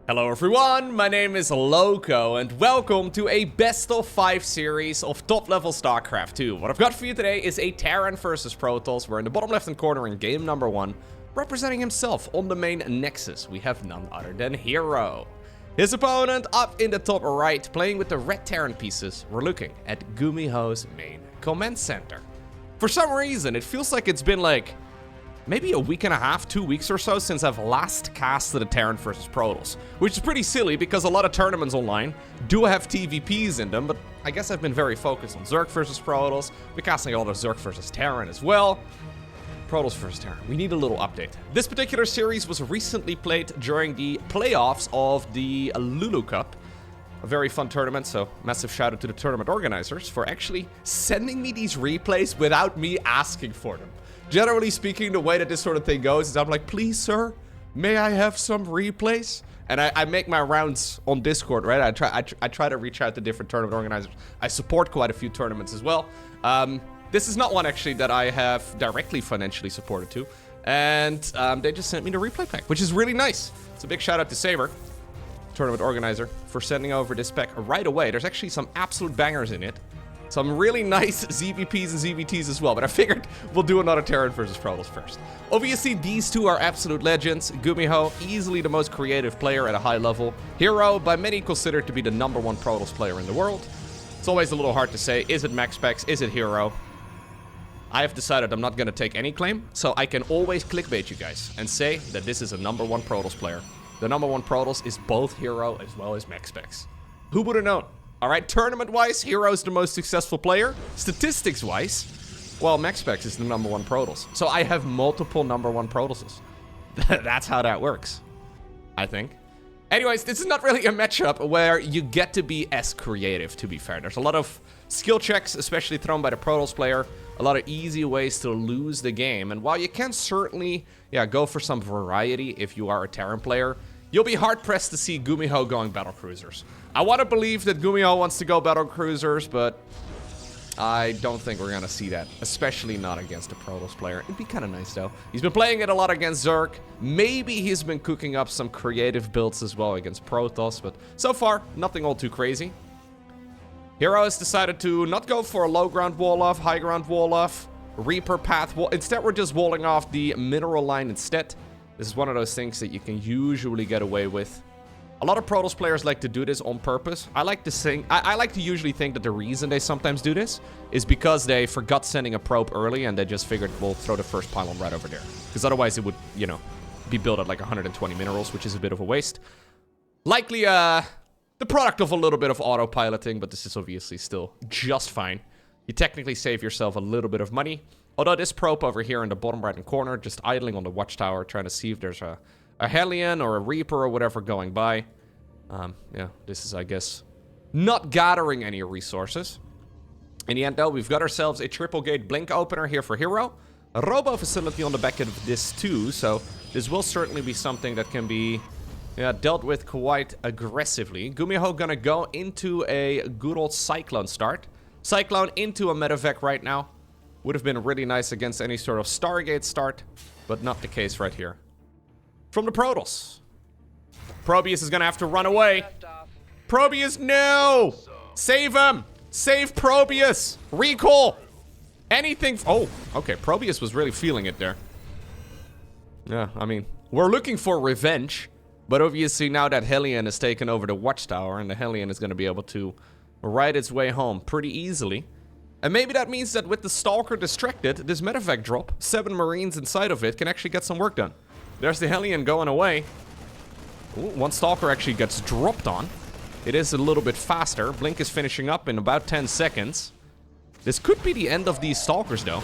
Hello everyone, my name is Lowko and welcome to a best of 5 series of top level StarCraft 2. What I've got for you today is a Terran versus Protoss, where in the bottom left hand corner in game number 1, representing himself on the main Nexus, we have none other than Hero. His opponent up in the top right, playing with the red Terran pieces, we're looking at GuMiho's main command center. For some reason, it feels like it's been like maybe a week and a half, 2 weeks or so since I've last casted a Terran versus Protoss, which is pretty silly because a lot of tournaments online do have TVPs in them, but I guess I've been very focused on Zerg versus Protoss. We're casting a lot of Zerg versus Terran as well. Protoss versus Terran. We need a little update. This particular series was recently played during the playoffs of the Lulu Cup. A very fun tournament, so massive shout out to the tournament organizers for actually sending me these replays without me asking for them. Generally speaking, the way that this sort of thing goes is I'm like, please, sir, may I have some replays? And I make my rounds on Discord, right? I try to reach out to different tournament organizers. I support quite a few tournaments as well. This is not one, actually, that I have directly financially supported to. And they just sent me the replay pack, which is really nice. It's a big shout out to Saber, tournament organizer, for sending over this pack right away. There's actually some absolute bangers in it. Some really nice ZVPs and ZVTs as well, but I figured we'll do another Terran versus Protoss first. Obviously, these two are absolute legends. GuMiho, easily the most creative player at a high level. Hero, by many considered to be the #1 Protoss player in the world. It's always a little hard to say, is it Max Specs, is it Hero? I have decided I'm not going to take any claim, so I can always clickbait you guys and say that this is a #1 Protoss player. The #1 Protoss is both Hero as well as Max Specs. Who would have known? Alright, tournament-wise, Hero's the most successful player. Statistics-wise, well, Max Specs is the #1 Protoss. So I have multiple #1 Protosses. That's how that works, I think. Anyways, this is not really a matchup where you get to be as creative, to be fair. There's a lot of skill checks, especially thrown by the Protoss player. A lot of easy ways to lose the game. And while you can certainly, go for some variety if you are a Terran player, you'll be hard-pressed to see GuMiho going battlecruisers. I want to believe that GuMiho wants to go battlecruisers, but I don't think we're going to see that, especially not against a Protoss player. It'd be kind of nice, though. He's been playing it a lot against Zerg. Maybe he's been cooking up some creative builds as well against Protoss, but so far, nothing all too crazy. Hero has decided to not go for a low ground wall off, high ground wall off, Reaper path wall. Instead, we're just walling off the mineral line instead. This is one of those things that you can usually get away with. A lot of Protoss players like to do this on purpose. I like to usually think that the reason they sometimes do this is because they forgot sending a probe early and they just figured we'll throw the first pylon right over there. Because otherwise it would, be built at like 120 minerals, which is a bit of a waste. Likely the product of a little bit of autopiloting, but this is obviously still just fine. You technically save yourself a little bit of money. Although this probe over here in the bottom right hand corner, just idling on the watchtower, trying to see if there's a Hellion or a Reaper or whatever going by. This is, I guess, not gathering any resources. In the end, though, we've got ourselves a triple gate blink opener here for Hero. A robo facility on the back of this too, so this will certainly be something that can be dealt with quite aggressively. GuMiho gonna go into a good old Cyclone start. Cyclone into a medevac right now. Would have been really nice against any sort of Stargate start, but not the case right here. From the Protoss. Probius is gonna have to run away. Probius, no! Save him! Save Probius! Recall! Anything. Oh, okay. Probius was really feeling it there. Yeah, I mean, we're looking for revenge, but obviously now that Hellion has taken over the watchtower, and the Hellion is gonna be able to ride its way home pretty easily. And maybe that means that with the Stalker distracted, this medevac drop, 7 Marines inside of it, can actually get some work done. There's the Hellion going away. Ooh, one Stalker actually gets dropped on. It is a little bit faster. Blink is finishing up in about 10 seconds. This could be the end of these Stalkers, though.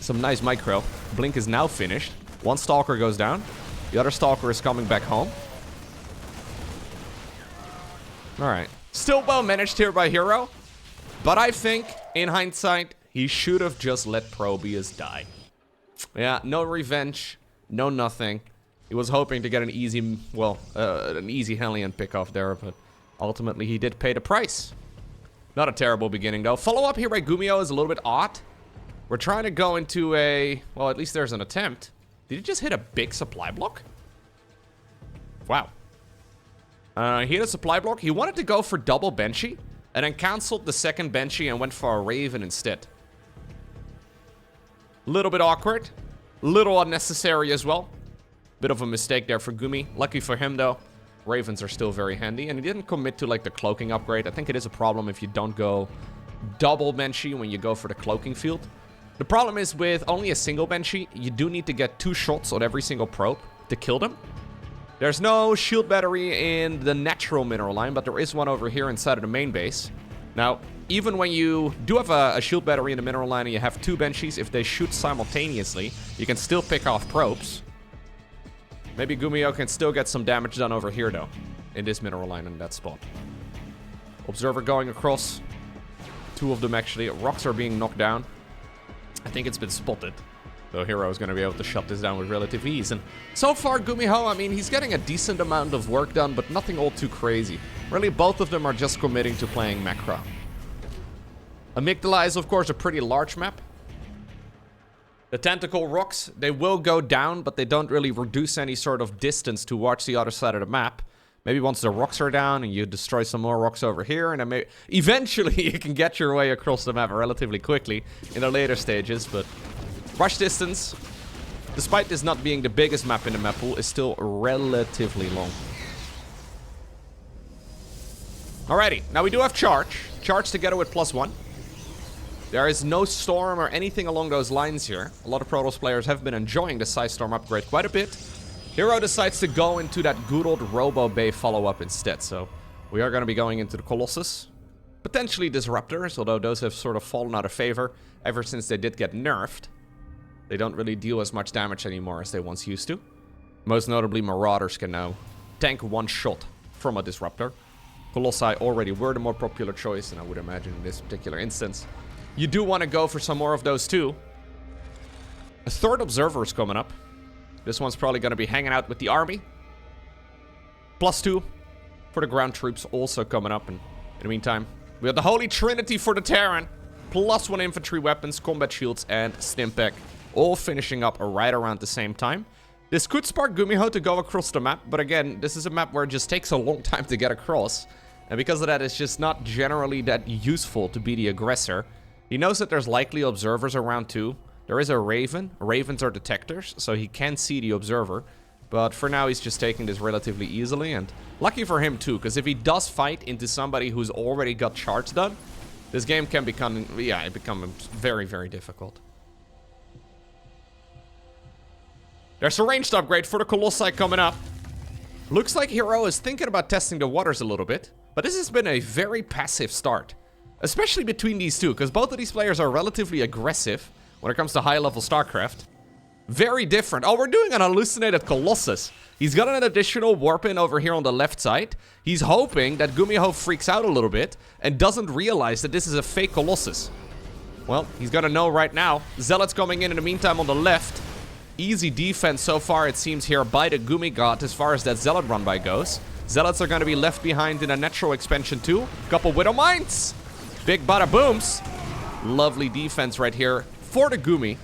Some nice micro. Blink is now finished. One Stalker goes down. The other Stalker is coming back home. Alright. Still well managed here by Hero. But I think, in hindsight, he should have just let Probius die. Yeah, no revenge. No nothing. He was hoping to get an easy, an easy Hellion pick off there, but ultimately he did pay the price. Not a terrible beginning, though. Follow-up here by GuMiho is a little bit odd. We're trying to go into a... Well, at least there's an attempt. Did he just hit a big supply block? Wow. He had a supply block. He wanted to go for double Banshee, and then canceled the second Banshee and went for a Raven instead. Little bit awkward. Little unnecessary as well. Bit of a mistake there for Gumi. Lucky for him, though. Ravens are still very handy. And he didn't commit to, like, the cloaking upgrade. I think it is a problem if you don't go double Banshee when you go for the cloaking field. The problem is with only a single Banshee, you do need to get 2 shots on every single probe to kill them. There's no shield battery in the natural mineral line, but there is one over here inside of the main base. Now, even when you do have a shield battery in the mineral line and you have 2 Banshees, if they shoot simultaneously, you can still pick off probes. Maybe GuMiho can still get some damage done over here, though, in this mineral line in that spot. Observer going across. 2 of them, actually. Rocks are being knocked down. I think it's been spotted. So Hero is going to be able to shut this down with relative ease. And so far, GuMiho, I mean, he's getting a decent amount of work done, but nothing all too crazy. Really, both of them are just committing to playing Macro. Amygdala is, of course, a pretty large map. The tentacle rocks, they will go down, but they don't really reduce any sort of distance towards the other side of the map. Maybe once the rocks are down and you destroy some more rocks over here, and then maybe eventually you can get your way across the map relatively quickly in the later stages, but rush distance, despite this not being the biggest map in the map pool, is still relatively long. Alrighty, now we do have charge. Charge together with +1. There is no storm or anything along those lines here. A lot of Protoss players have been enjoying the Side Storm upgrade quite a bit. Hero decides to go into that good old Robo Bay follow-up instead, so we are going to be going into the Colossus. Potentially Disruptors, although those have sort of fallen out of favor ever since they did get nerfed. They don't really deal as much damage anymore as they once used to. Most notably, Marauders can now tank 1 shot from a Disruptor. Colossi already were the more popular choice, and I would imagine in this particular instance, you do want to go for some more of those too. A 3rd Observer is coming up. This one's probably going to be hanging out with the army. +2 for the ground troops also coming up. And in the meantime, we have the Holy Trinity for the Terran. +1 infantry weapons, combat shields, and Stimpeg. All finishing up right around the same time. This could spark GuMiho to go across the map. But again, this is a map where it just takes a long time to get across. And because of that, it's just not generally that useful to be the aggressor. He knows that there's likely observers around too. There is a Raven. Ravens are detectors, so he can see the observer. But for now, he's just taking this relatively easily. And lucky for him too, because if he does fight into somebody who's already got charge done, this game can become, it becomes very, very difficult. There's a ranged upgrade for the Colossi coming up. Looks like Hero is thinking about testing the waters a little bit. But this has been a very passive start. Especially between these two, because both of these players are relatively aggressive when it comes to high-level StarCraft. Very different. Oh, we're doing an hallucinated Colossus. He's got an additional warp in over here on the left side. He's hoping that GuMiho freaks out a little bit and doesn't realize that this is a fake Colossus. Well, he's gonna know right now. Zealots coming in the meantime on the left. Easy defense so far, it seems, here by the Gumi God as far as that Zealot run by goes. Zealots are gonna be left behind in a natural expansion too. Couple Widow Mines. Big bada booms. Lovely defense right here for the Gumi.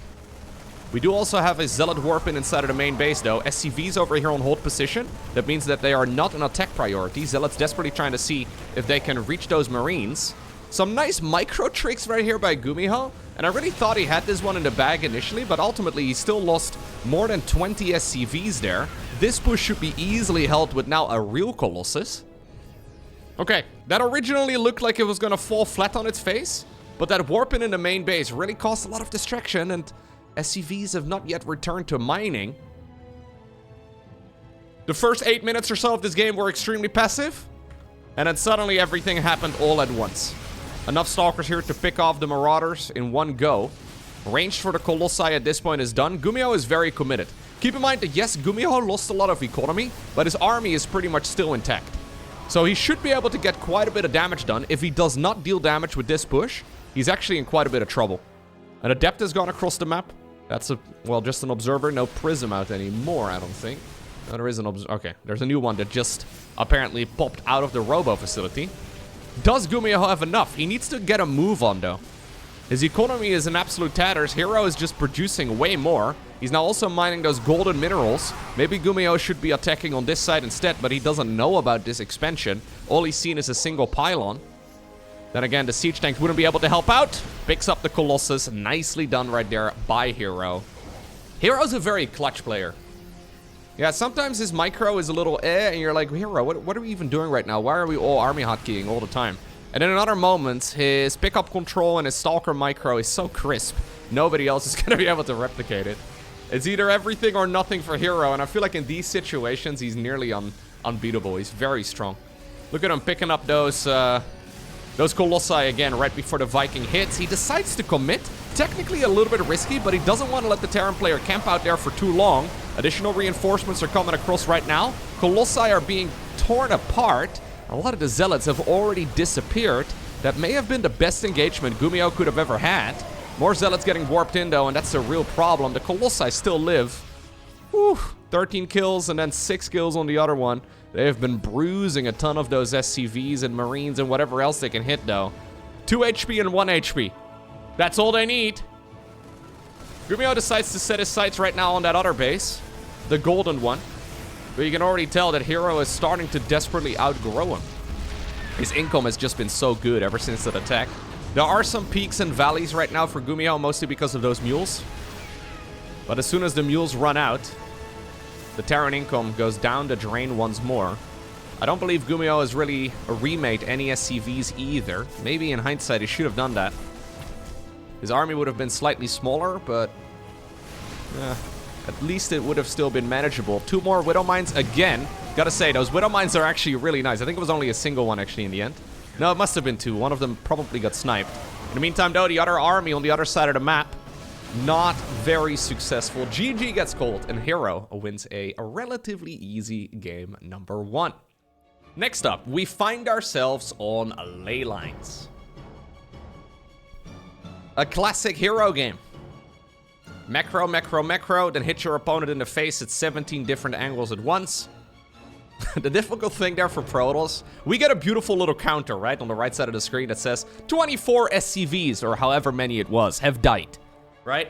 We do also have a Zealot warp in inside of the main base though. SCVs over here on hold position. That means that they are not an attack priority. Zealots desperately trying to see if they can reach those Marines. Some nice micro tricks right here by GuMiho. And I really thought he had this one in the bag initially, but ultimately he still lost more than 20 SCVs there. This push should be easily held with now a real Colossus. Okay, that originally looked like it was gonna fall flat on its face, but that warping in the main base really caused a lot of distraction, and SCVs have not yet returned to mining. The first 8 minutes or so of this game were extremely passive, and then suddenly everything happened all at once. Enough Stalkers here to pick off the Marauders in one go. Range for the Colossi at this point is done. GuMiho is very committed. Keep in mind that yes, GuMiho lost a lot of economy, but his army is pretty much still intact. So he should be able to get quite a bit of damage done. If he does not deal damage with this push, he's actually in quite a bit of trouble. An Adept has gone across the map. That's just an Observer. No Prism out anymore, I don't think. No, there is an Observer. Okay, there's a new one that just apparently popped out of the Robo facility. Does GuMiho have enough? He needs to get a move on, though. His economy is in absolute tatters. Hero is just producing way more. He's now also mining those golden minerals. Maybe GuMiho should be attacking on this side instead, but he doesn't know about this expansion. All he's seen is a single pylon. Then again, the siege tank wouldn't be able to help out. Picks up the Colossus. Nicely done right there by Hero. Hero's a very clutch player. Yeah, sometimes his micro is a little and you're like, Hero, what are we even doing right now? Why are we all army hotkeying all the time? And in other moments, his pickup control and his Stalker micro is so crisp, nobody else is going to be able to replicate it. It's either everything or nothing for Hero, and I feel like in these situations, he's nearly unbeatable. He's very strong. Look at him picking up those Colossi again right before the Viking hits. He decides to commit. Technically a little bit risky, but he doesn't want to let the Terran player camp out there for too long. Additional reinforcements are coming across right now. Colossi are being torn apart. A lot of the Zealots have already disappeared. That may have been the best engagement GuMiho could have ever had. More Zealots getting warped in though, and that's a real problem. The Colossi still live. Whew, 13 kills and then 6 kills on the other one. They have been bruising a ton of those SCVs and Marines and whatever else they can hit though. 2 HP and 1 HP. That's all they need. GuMiho decides to set his sights right now on that other base. The golden one. But you can already tell that Hero is starting to desperately outgrow him. His income has just been so good ever since that attack. There are some peaks and valleys right now for GuMiho, mostly because of those mules. But as soon as the mules run out, the Terran income goes down the drain once more. I don't believe GuMiho has really remade any SCVs either. Maybe in hindsight he should have done that. His army would have been slightly smaller, but at least it would have still been manageable. 2 more Widow Mines again. Gotta say, those Widow Mines are actually really nice. I think it was only a single one actually in the end. No, it must have been 2. One of them probably got sniped. In the meantime though, the other army on the other side of the map, not very successful. GG gets called and Hero wins a relatively easy game number 1. Next up, we find ourselves on Ley Lines. A classic Hero game. Macro, macro, macro, then hit your opponent in the face at 17 different angles at once. The difficult thing there for Protoss, we get a beautiful little counter, right, on the right side of the screen that says 24 SCVs, or however many it was, have died, right?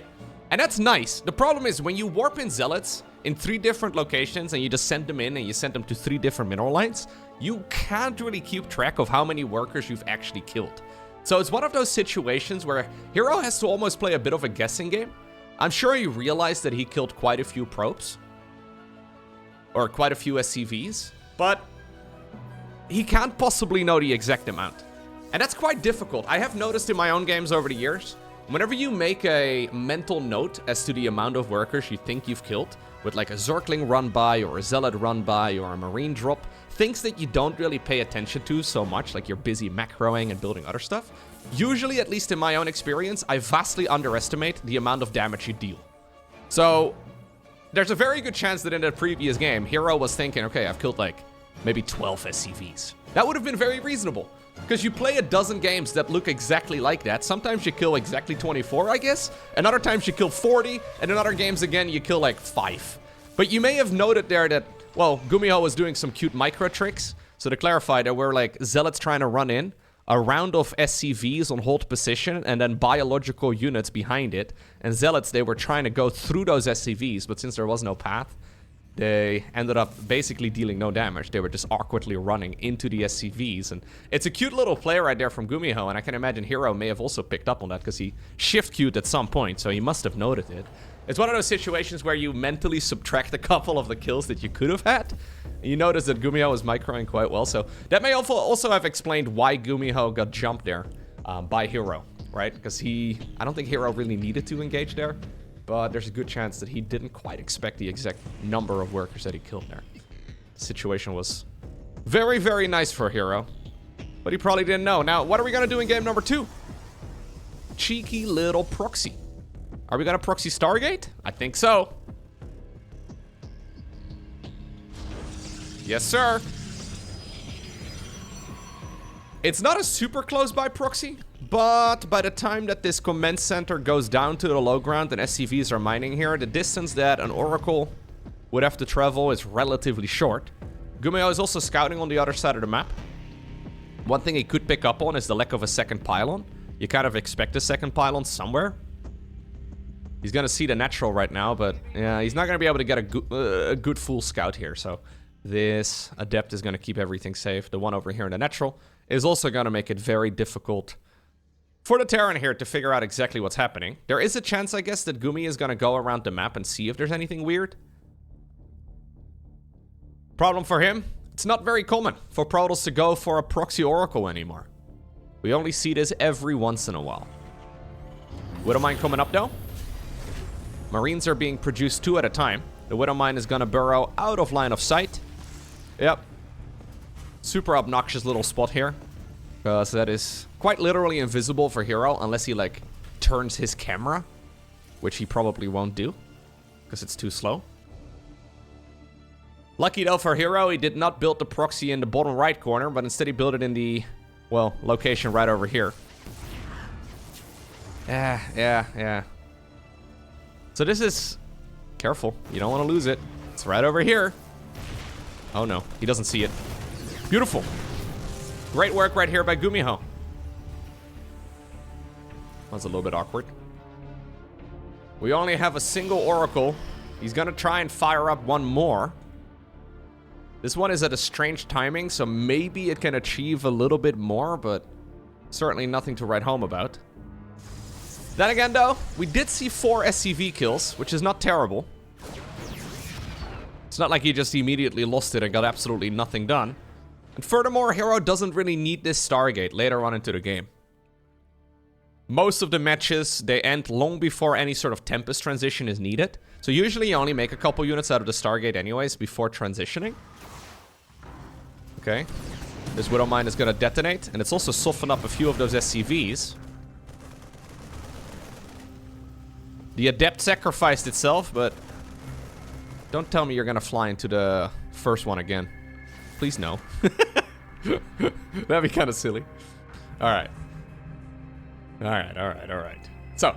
And that's nice. The problem is when you warp in Zealots in 3 different locations and you just send them in and you send them to 3 different mineral lines, you can't really keep track of how many workers you've actually killed. So it's one of those situations where Hero has to almost play a bit of a guessing game. I'm sure he realized that he killed quite a few probes. Or quite a few SCVs. But he can't possibly know the exact amount. And that's quite difficult. I have noticed in my own games over the years, whenever you make a mental note as to the amount of workers you think you've killed, with like a Zergling run by, or a Zealot run by, or a Marine drop, things that you don't really pay attention to so much, like you're busy macroing and building other stuff, usually, at least in my own experience, I vastly underestimate the amount of damage you deal. So there's a very good chance that in the previous game, Hero was thinking, okay, I've killed like maybe 12 SCVs. That would have been very reasonable. Because you play a dozen games that look exactly like that. Sometimes you kill exactly 24, I guess. And other times you kill 40. And in other games, again, you kill like 5. But you may have noted there that, well, GuMiho was doing some cute micro tricks. So to clarify, there were like Zealots trying to run in, a round of SCVs on hold position, and then biological units behind it. And Zealots, they were trying to go through those SCVs, but since there was no path, they ended up basically dealing no damage. They were just awkwardly running into the SCVs. And it's a cute little play right there from GuMiho, and I can imagine Hero may have also picked up on that because he shift-queued at some point, so he must have noted it. It's one of those situations where you mentally subtract a couple of the kills that you could have had. You notice that GuMiho was microing quite well, so that may also have explained why GuMiho got jumped there by Hero, right? Because I don't think Hero really needed to engage there, but there's a good chance that he didn't quite expect the exact number of workers that he killed there. The situation was very, very nice for Hero, but he probably didn't know. Now, what are we going to do in game number 2? Cheeky little proxy. Are we going to proxy Stargate? I think so. Yes, sir. It's not a super close by proxy, but by the time that this command center goes down to the low ground and SCVs are mining here, the distance that an Oracle would have to travel is relatively short. GuMiho is also scouting on the other side of the map. One thing he could pick up on is the lack of a second pylon. You kind of expect a second pylon somewhere. He's gonna see the natural right now, but yeah, he's not gonna be able to get a good full scout here. So this adept is gonna keep everything safe. The one over here in the natural is also gonna make it very difficult for the Terran here to figure out exactly what's happening. There is a chance, I guess, that Gumi is gonna go around the map and see if there's anything weird. Problem for him, it's not very common for Protoss to go for a proxy oracle anymore. We only see this every once in a while. Widowmine coming up though. Marines are being produced 2 at a time. The Widowmine is gonna burrow out of line of sight. Yep. Super obnoxious little spot here. Because that is quite literally invisible for Hero unless he like turns his camera. Which he probably won't do. Because it's too slow. Lucky though for Hero, he did not build the proxy in the bottom right corner. But instead he built it in the, well, location right over here. Yeah. So this is... Careful. You don't want to lose it. It's right over here. Oh no. He doesn't see it. Beautiful. Great work right here by GuMiho. That's a little bit awkward. We only have a single oracle. He's gonna try and fire up one more. This one is at a strange timing, so maybe it can achieve a little bit more, but certainly nothing to write home about. Then again, though, we did see 4 SCV kills, which is not terrible. It's not like he just immediately lost it and got absolutely nothing done. And furthermore, Hero doesn't really need this Stargate later on into the game. Most of the matches, they end long before any sort of Tempest transition is needed. So usually you only make a couple units out of the Stargate anyways before transitioning. Okay. This Widowmine is going to detonate, and it's also softened up a few of those SCVs. The Adept sacrificed itself, but don't tell me you're going to fly into the first one again. Please no. That'd be kind of silly. Alright. Alright. So,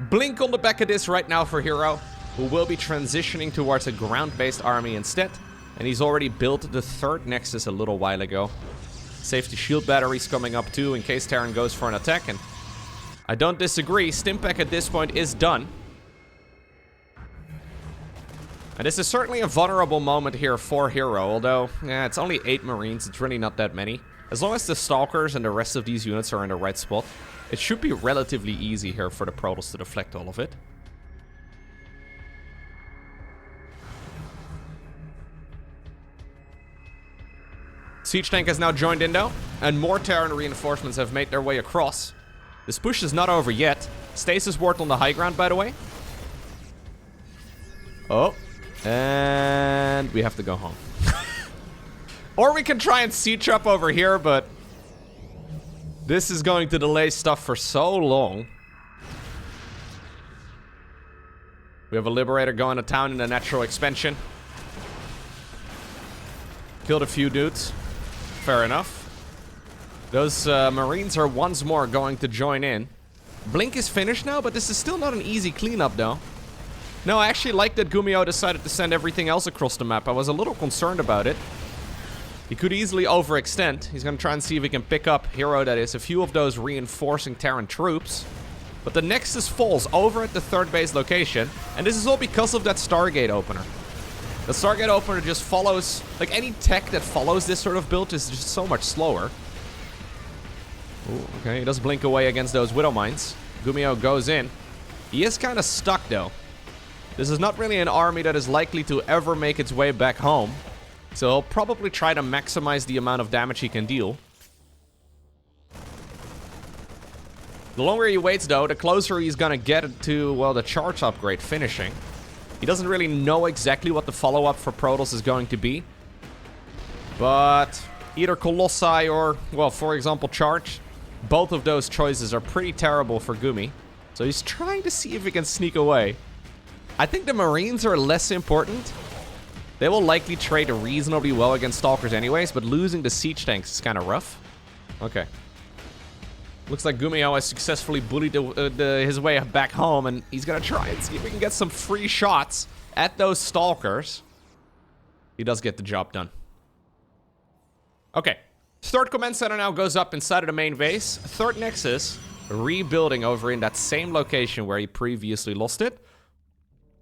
blink on the back of this right now for Hero, who will be transitioning towards a ground-based army instead. And he's already built the 3rd Nexus a little while ago. Safety shield batteries coming up too in case Terran goes for an attack. And I don't disagree, Stimpack at this point is done. And this is certainly a vulnerable moment here for Hero, although, yeah, it's only 8 Marines, it's really not that many. As long as the Stalkers and the rest of these units are in the right spot, it should be relatively easy here for the Protoss to deflect all of it. Siege Tank has now joined in though, and more Terran reinforcements have made their way across. This push is not over yet. Stasis Ward on the high ground, by the way. Oh. And we have to go home. Or we can try and siege up over here, but this is going to delay stuff for so long. We have a Liberator going to town in a natural expansion. Killed a few dudes. Fair enough. Those Marines are once more going to join in. Blink is finished now, but this is still not an easy cleanup, though. No, I actually like that GuMiho decided to send everything else across the map. I was a little concerned about it. He could easily overextend. He's going to try and see if he can pick up, Hero that is, a few of those reinforcing Terran troops. But the Nexus falls over at the 3rd base location. And this is all because of that Stargate opener. The Stargate opener just follows... Like, any tech that follows this sort of build is just so much slower. Ooh, okay, he does blink away against those Widowmines. GuMiho goes in. He is kind of stuck, though. This is not really an army that is likely to ever make its way back home. So he'll probably try to maximize the amount of damage he can deal. The longer he waits, though, the closer he's gonna get to, well, the charge upgrade finishing. He doesn't really know exactly what the follow-up for Protoss is going to be. But either Colossi or, well, for example, charge. Both of those choices are pretty terrible for Gumi. So he's trying to see if he can sneak away. I think the Marines are less important. They will likely trade reasonably well against Stalkers anyways, but losing the Siege Tanks is kind of rough. Okay. Looks like GuMiho has successfully bullied his way back home, and he's going to try and see if we can get some free shots at those Stalkers. He does get the job done. Okay. 3rd Command Center now goes up inside of the main base. 3rd Nexus rebuilding over in that same location where he previously lost it.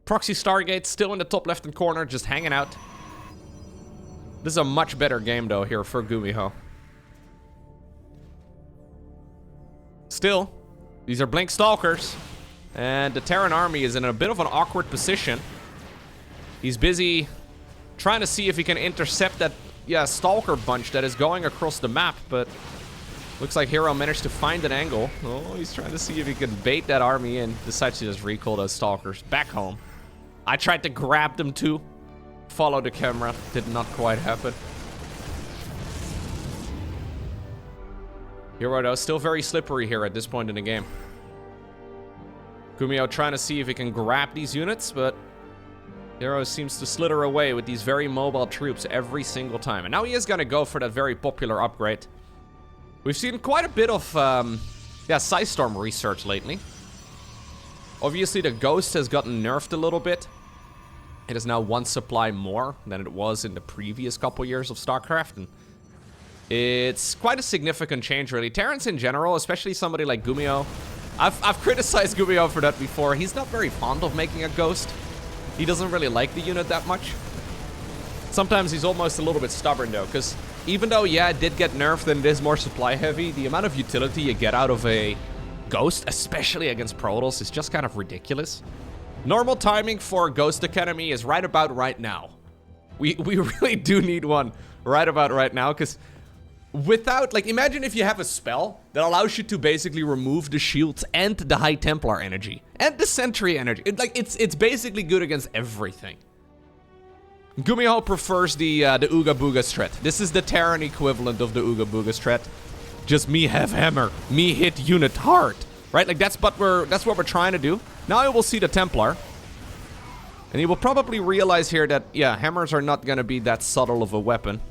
Proxy Stargate still in the top left-hand corner, just hanging out. This is a much better game, though, here for GuMiho. Still, these are Blink Stalkers. And the Terran army is in a bit of an awkward position. He's busy trying to see if he can intercept that, Stalker bunch that is going across the map, but looks like Hero managed to find an angle. Oh, he's trying to see if he can bait that army in. Decides to just recall those Stalkers back home. I tried to grab them too. Follow the camera. Did not quite happen. Hero, though, still very slippery here at this point in the game. GuMiho trying to see if he can grab these units, but Hero seems to slither away with these very mobile troops every single time. And now he is going to go for that very popular upgrade. We've seen quite a bit of, Psystorm research lately. Obviously, the Ghost has gotten nerfed a little bit. It is now one supply more than it was in the previous couple years of StarCraft. And it's quite a significant change, really. Terrans in general, especially somebody like GuMiho. I've criticized GuMiho for that before. He's not very fond of making a Ghost. He doesn't really like the unit that much. Sometimes he's almost a little bit stubborn, though, because even though, it did get nerfed and it is more supply heavy, the amount of utility you get out of a Ghost, especially against Protoss, is just kind of ridiculous. Normal timing for Ghost Academy is right about right now. We really do need one right about right now, because without, like, imagine if you have a spell that allows you to basically remove the shields and the High Templar energy and the Sentry energy. It's basically good against everything. GuMiho prefers the Ooga Booga strat. This is the Terran equivalent of the Ooga Booga strat. Just me have hammer, me hit unit hard, right? Like that's what we're trying to do. Now we will see the Templar, and he will probably realize here that hammers are not gonna be that subtle of a weapon.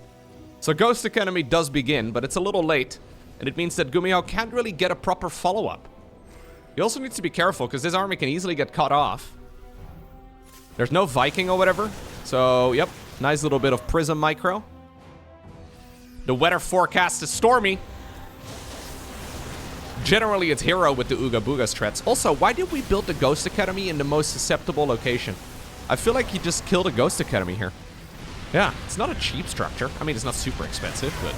So Ghost Academy does begin, but it's a little late, and it means that GuMiho can't really get a proper follow-up. He also needs to be careful, because this army can easily get cut off. There's no Viking or whatever, so, yep, nice little bit of Prism Micro. The weather forecast is stormy. Generally, it's Hero with the Ooga Booga strats. Also, why did we build the Ghost Academy in the most susceptible location? I feel like he just killed a Ghost Academy here. Yeah, it's not a cheap structure. I mean, it's not super expensive, but...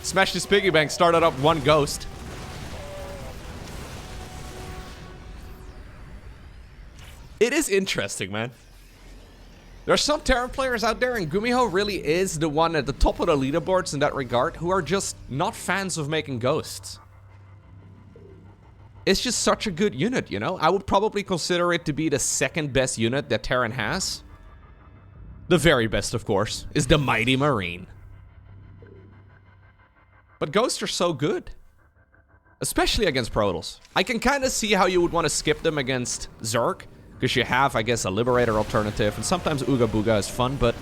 Smashed his piggy bank, started up one Ghost. It is interesting, man. There are some Terran players out there, and GuMiho really is the one at the top of the leaderboards in that regard, who are just not fans of making Ghosts. It's just such a good unit, you know? I would probably consider it to be the second best unit that Terran has. The very best, of course, is the Mighty Marine. But Ghosts are so good. Especially against Protoss. I can kind of see how you would want to skip them against Zerg, because you have, I guess, a Liberator alternative, and sometimes Ooga Booga is fun, but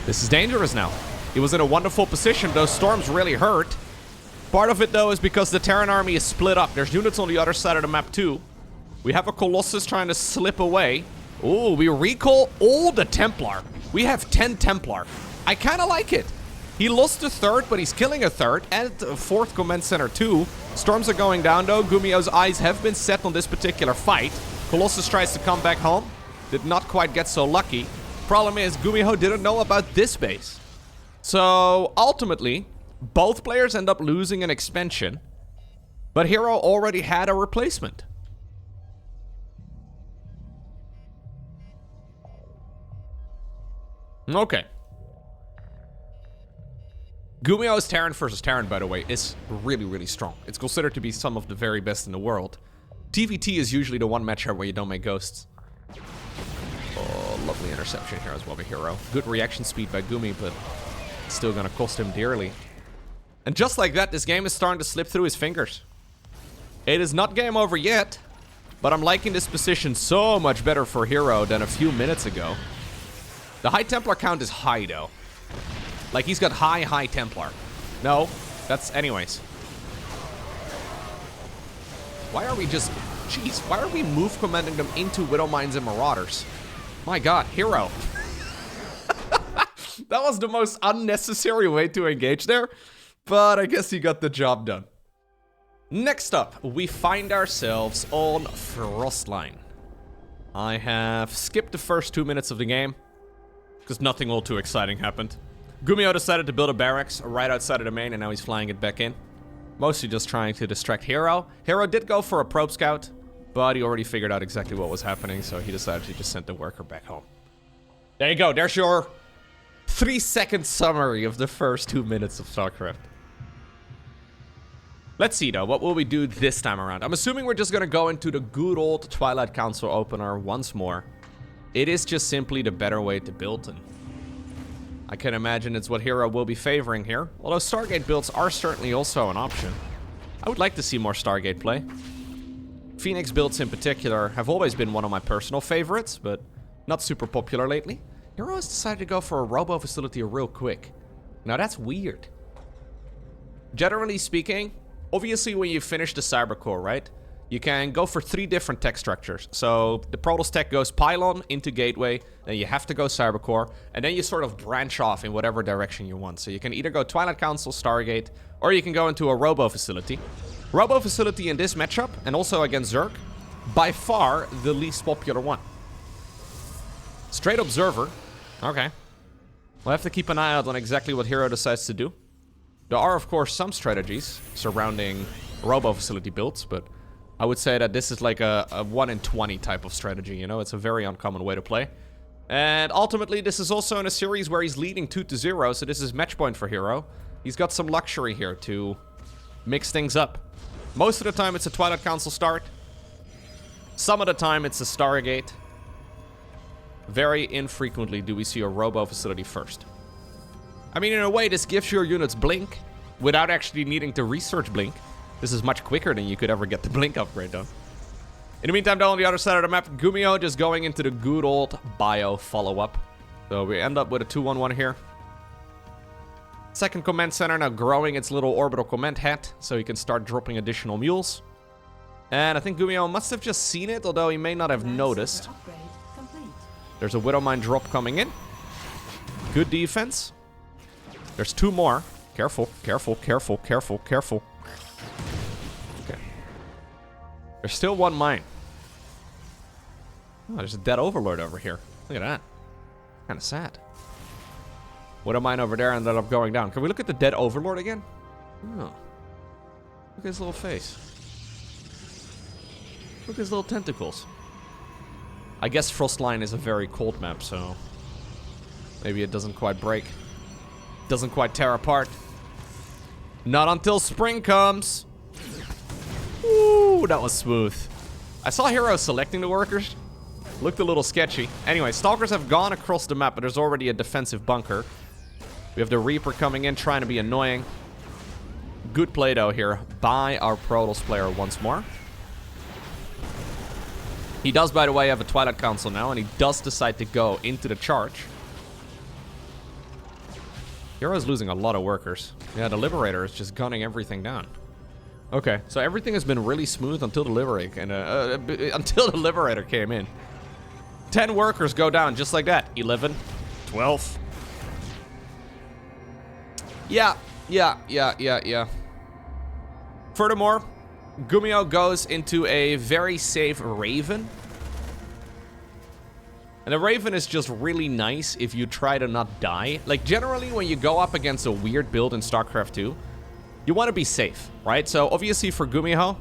this is dangerous now. He was in a wonderful position. Those storms really hurt. Part of it, though, is because the Terran army is split up. There's units on the other side of the map, too. We have a Colossus trying to slip away. Oh, we recall all the Templar. We have 10 Templar. I kind of like it. He lost a third, but he's killing a third, and a fourth command center, too. Storms are going down, though. GuMiho's eyes have been set on this particular fight. Colossus tries to come back home. Did not quite get so lucky. Problem is, GuMiho didn't know about this base. So, ultimately, both players end up losing an expansion, but Hero already had a replacement. Okay. GuMiho's Terran versus Terran, by the way, is really, really strong. It's considered to be some of the very best in the world. TVT is usually the one matchup where you don't make Ghosts. Oh, lovely interception here as well by Hero. Good reaction speed by Gumi, but still gonna cost him dearly. And just like that, this game is starting to slip through his fingers. It is not game over yet, but I'm liking this position so much better for Hero than a few minutes ago. The High Templar count is high, though. Like, he's got high Templar. No, that's anyways. Why are we just... Jeez, why are we move commanding them into Widow Mines and Marauders? My god, Hero. That was the most unnecessary way to engage there. But I guess he got the job done. Next up, we find ourselves on Frostline. I have skipped the first 2 minutes of the game, because nothing all too exciting happened. GuMiho decided to build a barracks right outside of the main, and now he's flying it back in. Mostly just trying to distract Hero. Hero did go for a probe scout, but he already figured out exactly what was happening, so he decided to just send the worker back home. There you go, there's your 3-second summary of the first 2 minutes of StarCraft. Let's see though, what will we do this time around? I'm assuming we're just gonna go into the good old Twilight Council opener once more. It is just simply the better way to build, and I can imagine it's what Hero will be favoring here. Although Stargate builds are certainly also an option. I would like to see more Stargate play. Phoenix builds in particular have always been one of my personal favorites, but not super popular lately. Hero has decided to go for a robo facility real quick. Now that's weird. Generally speaking, obviously when you finish the cyber core, right? You can go for 3 different tech structures. So the Protoss tech goes pylon into gateway, then you have to go cyber core, and then you sort of branch off in whatever direction you want. So you can either go Twilight Council, Stargate, or you can go into a robo facility. Robo facility in this matchup, and also against Zerg, by far the least popular one. Straight observer. Okay. We'll have to keep an eye out on exactly what Hero decides to do. There are, of course, some strategies surrounding robo facility builds, but I would say that this is like a 1 in 20 type of strategy, you know? It's a very uncommon way to play. And ultimately, this is also in a series where he's leading 2-0, so this is match point for Hero. He's got some luxury here to mix things up. Most of the time, it's a Twilight Council start. Some of the time, it's a Stargate. Very infrequently do we see a robo facility first. I mean, in a way, this gives your units blink without actually needing to research blink. This is much quicker than you could ever get the blink upgrade done. In the meantime, though, on the other side of the map, GuMiho just going into the good old bio follow-up. So we end up with a 2-1-1 here. Second command center now growing its little orbital command hat, so he can start dropping additional mules. And I think GuMiho must have just seen it, although he may not have noticed. There's a Widowmine drop coming in. Good defense. There's 2 more. Careful, careful, careful, careful, careful. Okay. There's still 1 mine. Oh, there's a dead overlord over here. Look at that. Kind of sad. Widowmine over there ended up going down. Can we look at the dead overlord again? Oh. Look at his little face. Look at his little tentacles. I guess Frostline is a very cold map, so maybe it doesn't quite break. Doesn't quite tear apart. Not until spring comes. Ooh, that was smooth. I saw Hero selecting the workers. Looked a little sketchy. Anyway, Stalkers have gone across the map, but there's already a defensive bunker. We have the Reaper coming in, trying to be annoying. Good play, though, here by our Protoss player once more. He does, by the way, have a Twilight Council now, and he does decide to go into the charge. Hero's losing a lot of workers. Yeah, the Liberator is just gunning everything down. Okay, so everything has been really smooth until the Liberator came in. 10 workers go down just like that. 11, 12. Yeah. Furthermore, GuMiho goes into a very safe Raven. And the Raven is just really nice if you try to not die. Like, generally, when you go up against a weird build in StarCraft 2, you want to be safe, right? So, obviously, for GuMiho,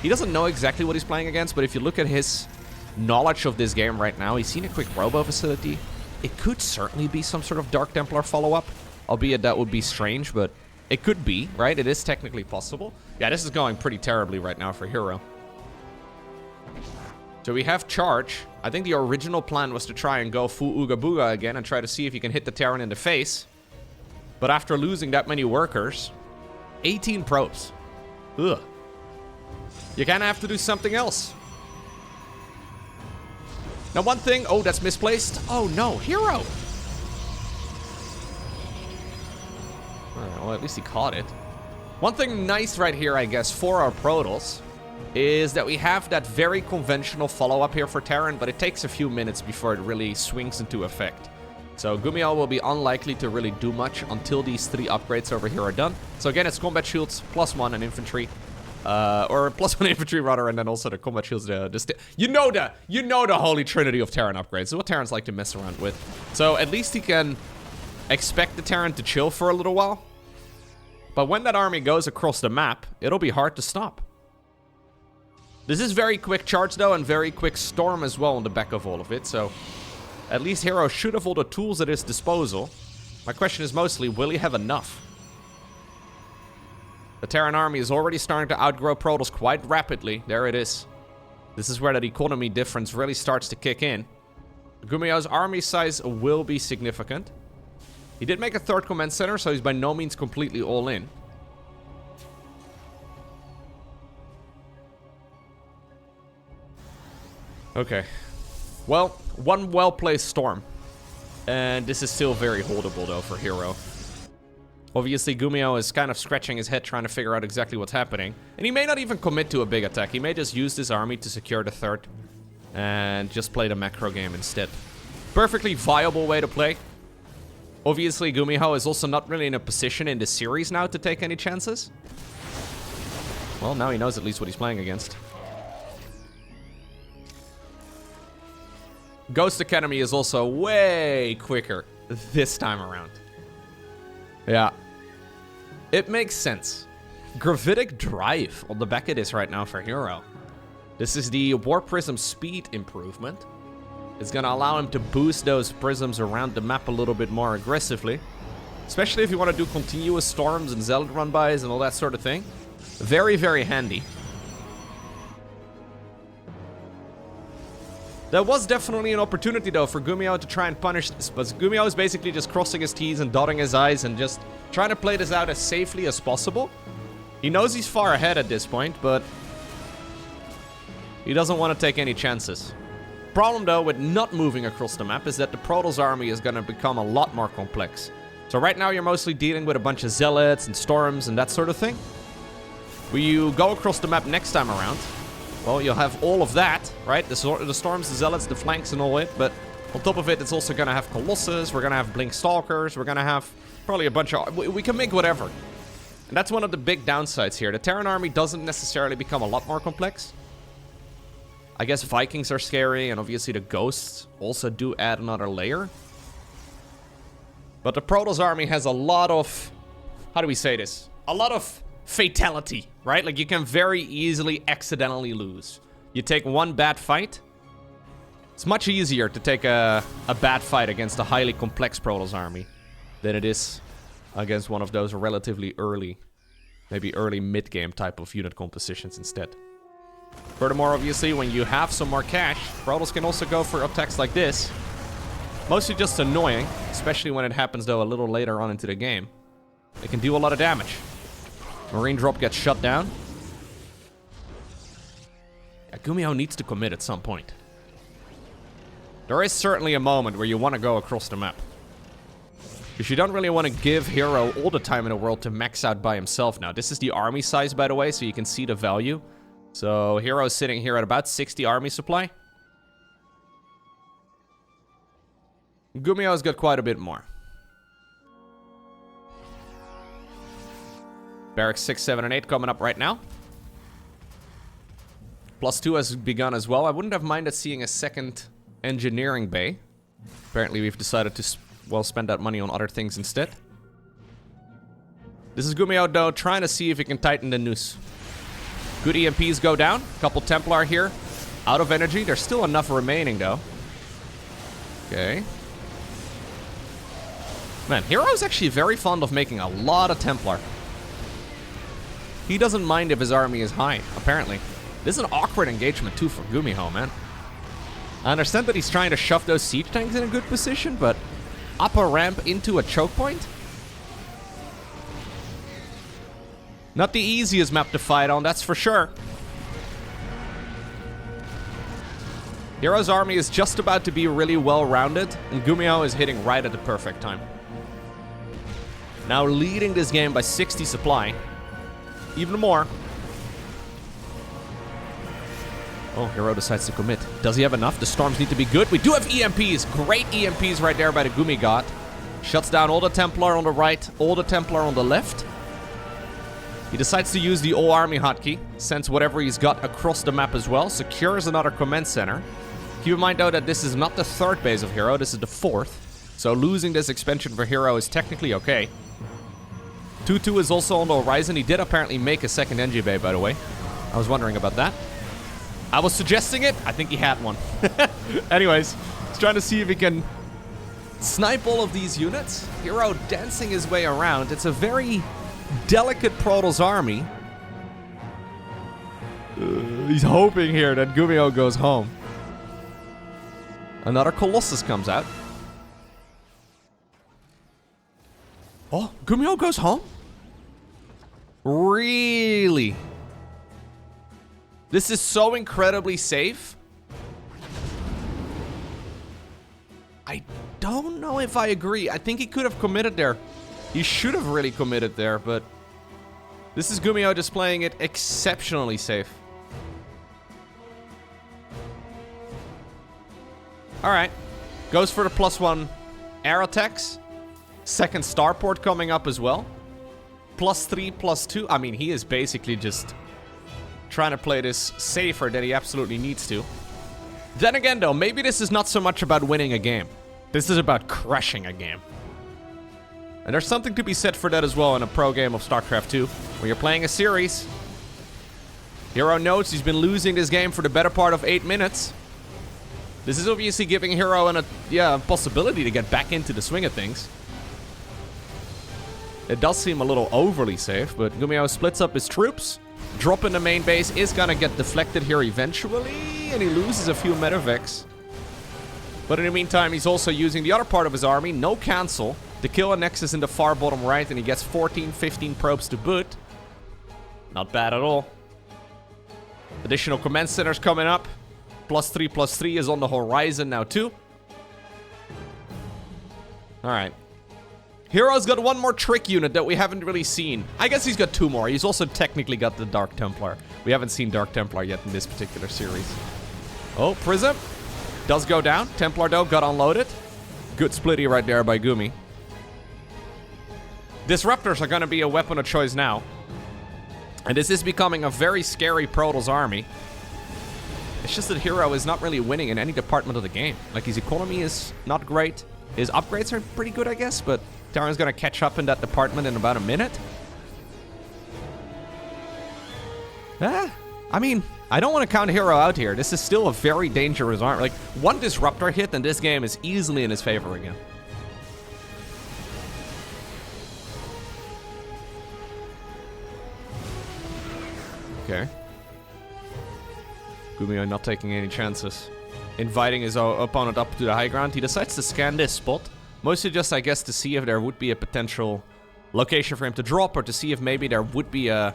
he doesn't know exactly what he's playing against, but if you look at his knowledge of this game right now, he's seen a quick robo facility. It could certainly be some sort of Dark Templar follow-up, albeit that would be strange, but it could be, right? It is technically possible. Yeah, this is going pretty terribly right now for Hero. So we have charge. I think the original plan was to try and go full Ooga Booga again and try to see if you can hit the Terran in the face. But after losing that many workers, 18 probes. Ugh. You kind of have to do something else. Now one thing, oh, that's misplaced. Oh no, Hero. Alright, well, at least he caught it. One thing nice right here, I guess, for our Protoss is that we have that very conventional follow-up here for Terran, but it takes a few minutes before it really swings into effect. So GuMiho will be unlikely to really do much until these 3 upgrades over here are done. So again, it's combat shields, +1 and infantry. Or +1 infantry rather, and then also the combat shields. You know the holy trinity of Terran upgrades. This is what Terrans like to mess around with. So at least he can expect the Terran to chill for a little while. But when that army goes across the map, it'll be hard to stop. This is very quick charge though, and very quick storm as well on the back of all of it. So at least Hero should have all the tools at his disposal. My question is mostly, will he have enough? The Terran army is already starting to outgrow Protoss quite rapidly. There it is. This is where that economy difference really starts to kick in. GuMiho's army size will be significant. He did make a 3rd command center, so he's by no means completely all in. Okay. Well, one well-placed storm. And this is still very holdable, though, for Hero. Obviously, GuMiho is kind of scratching his head trying to figure out exactly what's happening. And he may not even commit to a big attack. He may just use this army to secure the 3rd. And just play the macro game instead. Perfectly viable way to play. Obviously, GuMiho is also not really in a position in the series now to take any chances. Well, now he knows at least what he's playing against. Ghost Academy is also way quicker this time around. Yeah. It makes sense. Gravitic Drive on the back of this right now for Hero. This is the War Prism speed improvement. It's going to allow him to boost those prisms around the map a little bit more aggressively. Especially if you want to do continuous storms and zealot run-bys and all that sort of thing. Very, very handy. There was definitely an opportunity, though, for GuMiho to try and punish this. But GuMiho is basically just crossing his T's and dotting his I's and just trying to play this out as safely as possible. He knows he's far ahead at this point, but he doesn't want to take any chances. Problem, though, with not moving across the map is that the Protoss army is going to become a lot more complex. So right now, you're mostly dealing with a bunch of zealots and storms and that sort of thing. When you go across the map next time around, well, you'll have all of that, right? The storms, the zealots, the flanks and all it. But on top of it, it's also going to have Colossus. We're going to have Blink Stalkers. We're going to have probably a bunch of... We can make whatever. And that's one of the big downsides here. The Terran army doesn't necessarily become a lot more complex. I guess Vikings are scary, and obviously the Ghosts also do add another layer. But the Protoss army has a lot of... How do we say this? A lot of fatality, right? Like, you can very easily accidentally lose. You take one bad fight. It's much easier to take a bad fight against a highly complex Protoss army than it is against one of those relatively early, maybe early mid-game type of unit compositions instead. Furthermore, obviously, when you have some more cash, Protoss can also go for attacks like this. Mostly just annoying, especially when it happens, though, a little later on into the game. They can do a lot of damage. Marine drop gets shut down. Yeah, GuMiho needs to commit at some point. There is certainly a moment where you want to go across the map. Because you don't really want to give Hero all the time in the world to max out by himself now. This is the army size, by the way, so you can see the value. So Hero's sitting here at about 60 army supply. GuMiho's got quite a bit more. Barracks 6, 7, and 8 coming up right now. +2 has begun as well. I wouldn't have minded seeing a second engineering bay. Apparently we've decided to, well, spend that money on other things instead. This is GuMiho, though, trying to see if he can tighten the noose. Good EMPs go down. Couple Templar here. Out of energy. There's still enough remaining, though. Okay. Man, Hero's actually very fond of making a lot of Templar. He doesn't mind if his army is high, apparently. This is an awkward engagement, too, for GuMiho, man. I understand that he's trying to shove those siege tanks in a good position, but up a ramp into a choke point? Not the easiest map to fight on, that's for sure. Hero's army is just about to be really well-rounded, and GuMiho is hitting right at the perfect time. Now leading this game by 60 supply. Even more. Oh, Hero decides to commit. Does he have enough? The storms need to be good. We do have EMPs. Great EMPs right there by the Gumi God. Shuts down all the Templar on the right, all the Templar on the left. He decides to use the all army hotkey. Sends whatever he's got across the map as well. Secures another command center. Keep in mind though that this is not the third base of Hero. This is the fourth. So losing this expansion for Hero is technically okay. 2-2 is also on the horizon. He did apparently make a second NG bay, by the way. I was wondering about that. I was suggesting it. I think he had one. Anyways, he's trying to see if he can snipe all of these units. Hero dancing his way around. It's a very delicate Protoss army. He's hoping here that GuMiho goes home. Another Colossus comes out. Oh, GuMiho goes home? Really? This is so incredibly safe. I don't know if I agree. I think he could have committed there. He should have really committed there, but this is GuMiho just playing it exceptionally safe. Alright. Goes for the +1 air attacks. Second starport coming up as well. +3, +2. I mean, he is basically just trying to play this safer than he absolutely needs to. Then again, though, maybe this is not so much about winning a game. This is about crushing a game. And there's something to be said for that as well in a pro game of StarCraft 2. When you're playing a series, Hero notes he's been losing this game for the better part of 8 minutes. This is obviously giving Hero a possibility to get back into the swing of things. It does seem a little overly safe, but GuMiho splits up his troops. Drop in the main base is gonna get deflected here eventually, and he loses a few medevacs. But in the meantime, he's also using the other part of his army, no cancel, to kill a Nexus in the far bottom right, and he gets 14, 15 probes to boot. Not bad at all. Additional command centers coming up. +3/+3 is on the horizon now too. Alright. Hero's got one more trick unit that we haven't really seen. I guess he's got 2 more. He's also technically got the Dark Templar. We haven't seen Dark Templar yet in this particular series. Oh, Prism. Does go down. Templar, though, got unloaded. Good splitty right there by Gumi. Disruptors are going to be a weapon of choice now. And this is becoming a very scary Protoss army. It's just that Hero is not really winning in any department of the game. Like, his economy is not great. His upgrades are pretty good, I guess, but Terran's going to catch up in that department in about a minute. I mean, I don't want to count Hero out here. This is still a very dangerous army. Like, one disruptor hit and this game is easily in his favor again. Okay. GuMiho not taking any chances. Inviting his opponent up to the high ground. He decides to scan this spot. Mostly just, I guess, to see if there would be a potential location for him to drop, or to see if maybe there would be a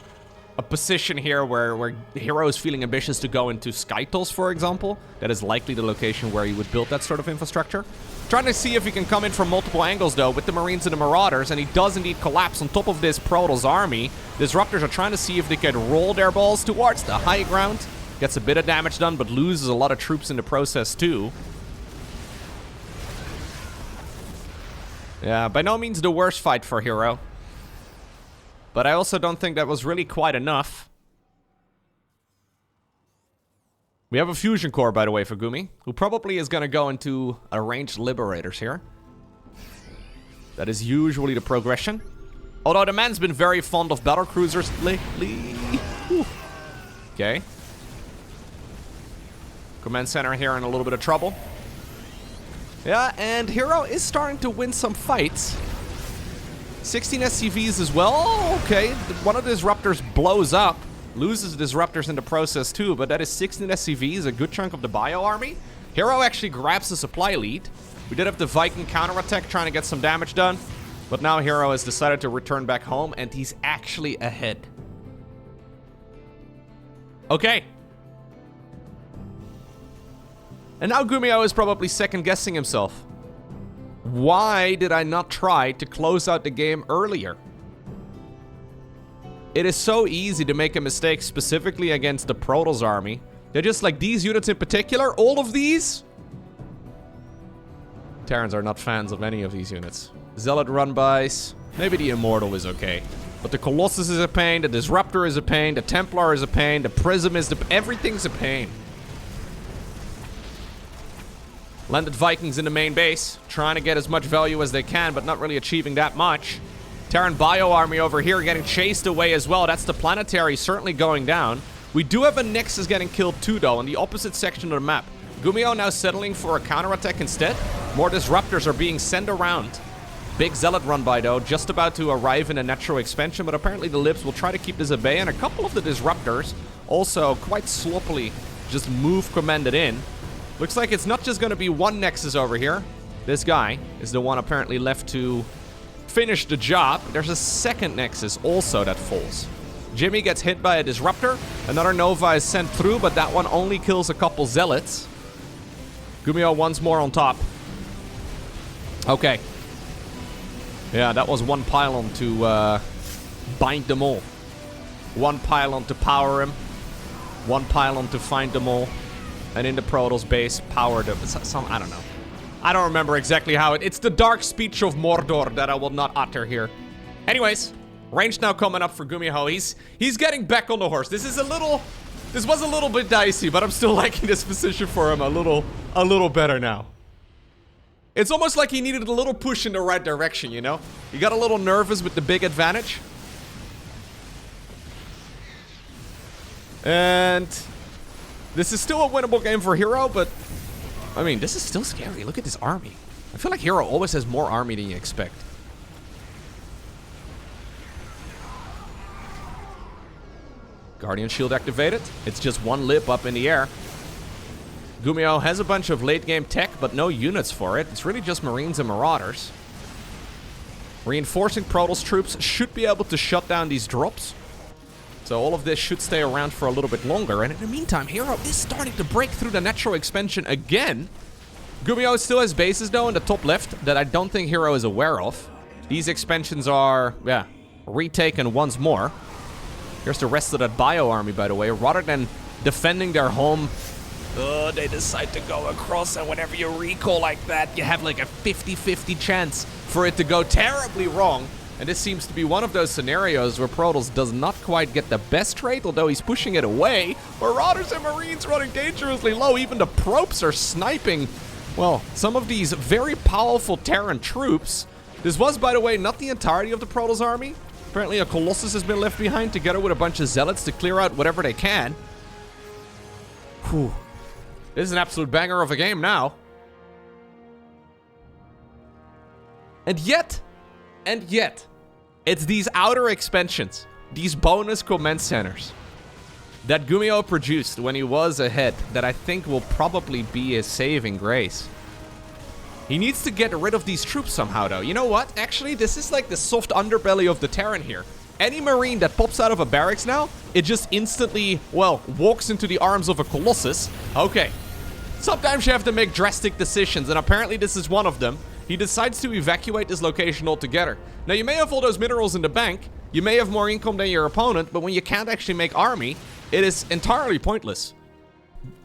position here where Hero is feeling ambitious to go into Skytos, for example. That is likely the location where he would build that sort of infrastructure. Trying to see if he can come in from multiple angles, though, with the Marines and the Marauders, and he does indeed collapse on top of this Protoss army. Disruptors are trying to see if they can roll their balls towards the high ground. Gets a bit of damage done, but loses a lot of troops in the process, too. Yeah, by no means the worst fight for Hero. But I also don't think that was really quite enough. We have a fusion core, by the way, for Gumi, who probably is going to go into a ranged liberators here. That is usually the progression. Although the man's been very fond of battlecruisers lately. Whew. Okay. Command center here in a little bit of trouble. Yeah, and Hero is starting to win some fights. 16 SCVs as well. Okay, one of the disruptors blows up. Loses disruptors in the process too, but that is 16 SCVs, a good chunk of the bio army. Hero actually grabs the supply lead. We did have the Viking counterattack trying to get some damage done, but now Hero has decided to return back home, and he's actually ahead. Okay. And now GuMiho is probably second-guessing himself. Why did I not try to close out the game earlier? It is so easy to make a mistake, specifically against the Protoss army. They're just like these units in particular. All of these. Terrans are not fans of any of these units. Zealot run-bys. Maybe the Immortal is okay. But the Colossus is a pain. The Disruptor is a pain. The Templar is a pain. The Prism is everything's a pain. Landed Vikings in the main base. Trying to get as much value as they can, but not really achieving that much. Terran Bio Army over here getting chased away as well. That's the Planetary certainly going down. We do have a Nexus getting killed too, though, on the opposite section of the map. GuMiho now settling for a counterattack instead. More Disruptors are being sent around. Big Zealot run by, though, just about to arrive in a natural expansion, but apparently the Libs will try to keep this at bay, and a couple of the Disruptors also quite sloppily just move commanded in. Looks like it's not just going to be one Nexus over here. This guy is the one apparently left to finish the job. There's a second Nexus also that falls. Jimmy gets hit by a Disruptor. Another Nova is sent through, but that one only kills a couple Zealots. GuMiho once more on top. Okay. Yeah, that was one pylon to bind them all. One pylon to power him. One pylon to find them all. And in the Protoss base, power them. I don't know. I don't remember exactly how it's the dark speech of Mordor that I will not utter here. Anyways, range now coming up for GuMiho. He's getting back on the horse. This was a little bit dicey, but I'm still liking this position for him a little better now. It's almost like he needed a little push in the right direction, you know? He got a little nervous with the big advantage. And this is still a winnable game for Hero, but I mean, this is still scary. Look at this army. I feel like Hero always has more army than you expect. Guardian Shield activated. It's just one lip up in the air. GuMiho has a bunch of late game tech, but no units for it. It's really just Marines and Marauders. Reinforcing Protoss troops should be able to shut down these drops. So all of this should stay around for a little bit longer. And in the meantime, Hero is starting to break through the natural expansion again. GuMiho still has bases, though, in the top left that I don't think Hero is aware of. These expansions are, yeah, retaken once more. Here's the rest of that Bio Army, by the way. Rather than defending their home, they decide to go across. And whenever you recall like that, you have like a 50-50 chance for it to go terribly wrong. And this seems to be one of those scenarios where Protoss does not quite get the best trade, although he's pushing it away. Marauders and Marines running dangerously low. Even the Probes are sniping, well, some of these very powerful Terran troops. This was, by the way, not the entirety of the Protoss army. Apparently a Colossus has been left behind together with a bunch of Zealots to clear out whatever they can. Whew. This is an absolute banger of a game now. And yet, it's these outer expansions, these bonus command centers that GuMiho produced when he was ahead that I think will probably be a saving grace. He needs to get rid of these troops somehow, though. You know what? Actually, this is like the soft underbelly of the Terran here. Any Marine that pops out of a barracks now, it just instantly, well, walks into the arms of a Colossus. Okay. Sometimes you have to make drastic decisions, and apparently this is one of them. He decides to evacuate this location altogether. Now, you may have all those minerals in the bank. You may have more income than your opponent, but when you can't actually make army, it is entirely pointless.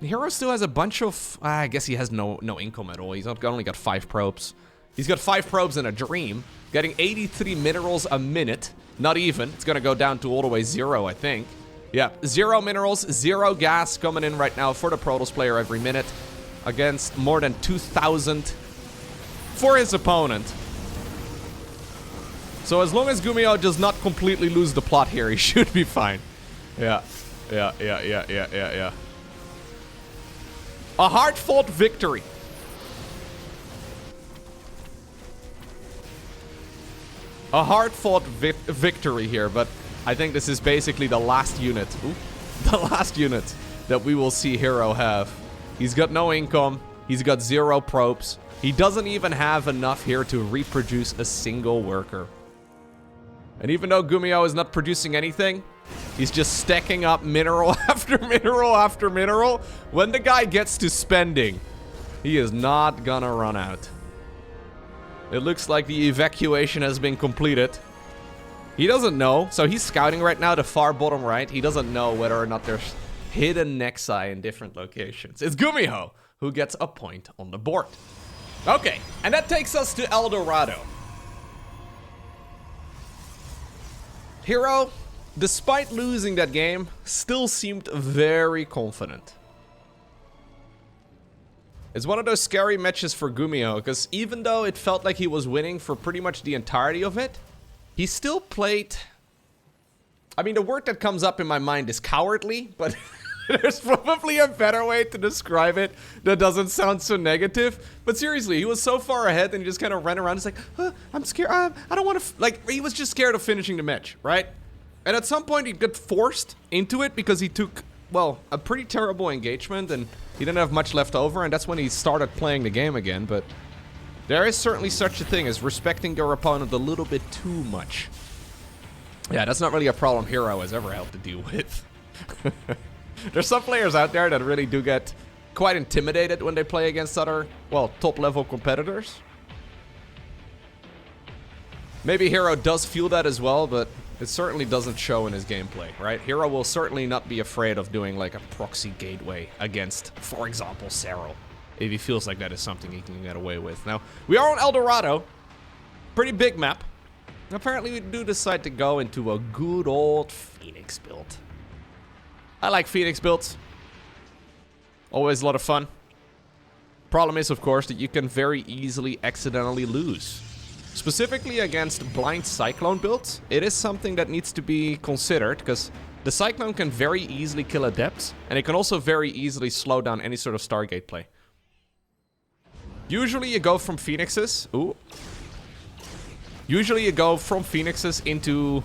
Hero still has a bunch of... I guess he has no income at all. He's only got 5 probes. He's got 5 probes and a dream. Getting 83 minerals a minute. Not even. It's going to go down to all the way 0, I think. Yeah, 0 minerals, 0 gas coming in right now for the Protoss player every minute. Against more than 2,000 for his opponent. So as long as GuMiho does not completely lose the plot here, he should be fine. Yeah. A hard-fought victory. A hard-fought victory here, but I think this is basically the last unit. Ooh, the last unit that we will see Hero have. He's got no income. He's got 0 probes. He doesn't even have enough here to reproduce a single worker. And even though GuMiho is not producing anything, he's just stacking up mineral after mineral after mineral. When the guy gets to spending, he is not gonna run out. It looks like the evacuation has been completed. He doesn't know, so he's scouting right now the far bottom right. He doesn't know whether or not there's hidden Nexi in different locations. It's GuMiho who gets a point on the board. Okay, and that takes us to El Dorado. Hero, despite losing that game, still seemed very confident. It's one of those scary matches for GuMiho, because even though it felt like he was winning for pretty much the entirety of it, he still played... I mean, the word that comes up in my mind is cowardly, but there's probably a better way to describe it that doesn't sound so negative. But seriously, he was so far ahead and he just kind of ran around. He's like, I'm scared. I don't want to... Like, he was just scared of finishing the match, right? And at some point, he got forced into it because he took, well, a pretty terrible engagement and he didn't have much left over. And that's when he started playing the game again. But there is certainly such a thing as respecting your opponent a little bit too much. Yeah, that's not really a problem Hero has ever had to deal with. There's some players out there that really do get quite intimidated when they play against other, well, top-level competitors. Maybe Hero does feel that as well, but it certainly doesn't show in his gameplay, right? Hero will certainly not be afraid of doing like a proxy gateway against, for example, Serral, if he feels like that is something he can get away with. Now, we are on El Dorado. Pretty big map. Apparently, we do decide to go into a good old Phoenix build. I like Phoenix builds. Always a lot of fun. Problem is, of course, that you can very easily accidentally lose. Specifically against blind Cyclone builds, it is something that needs to be considered, because the Cyclone can very easily kill Adepts, and it can also very easily slow down any sort of Stargate play. Usually you go from Phoenixes... Ooh. Usually you go from Phoenixes into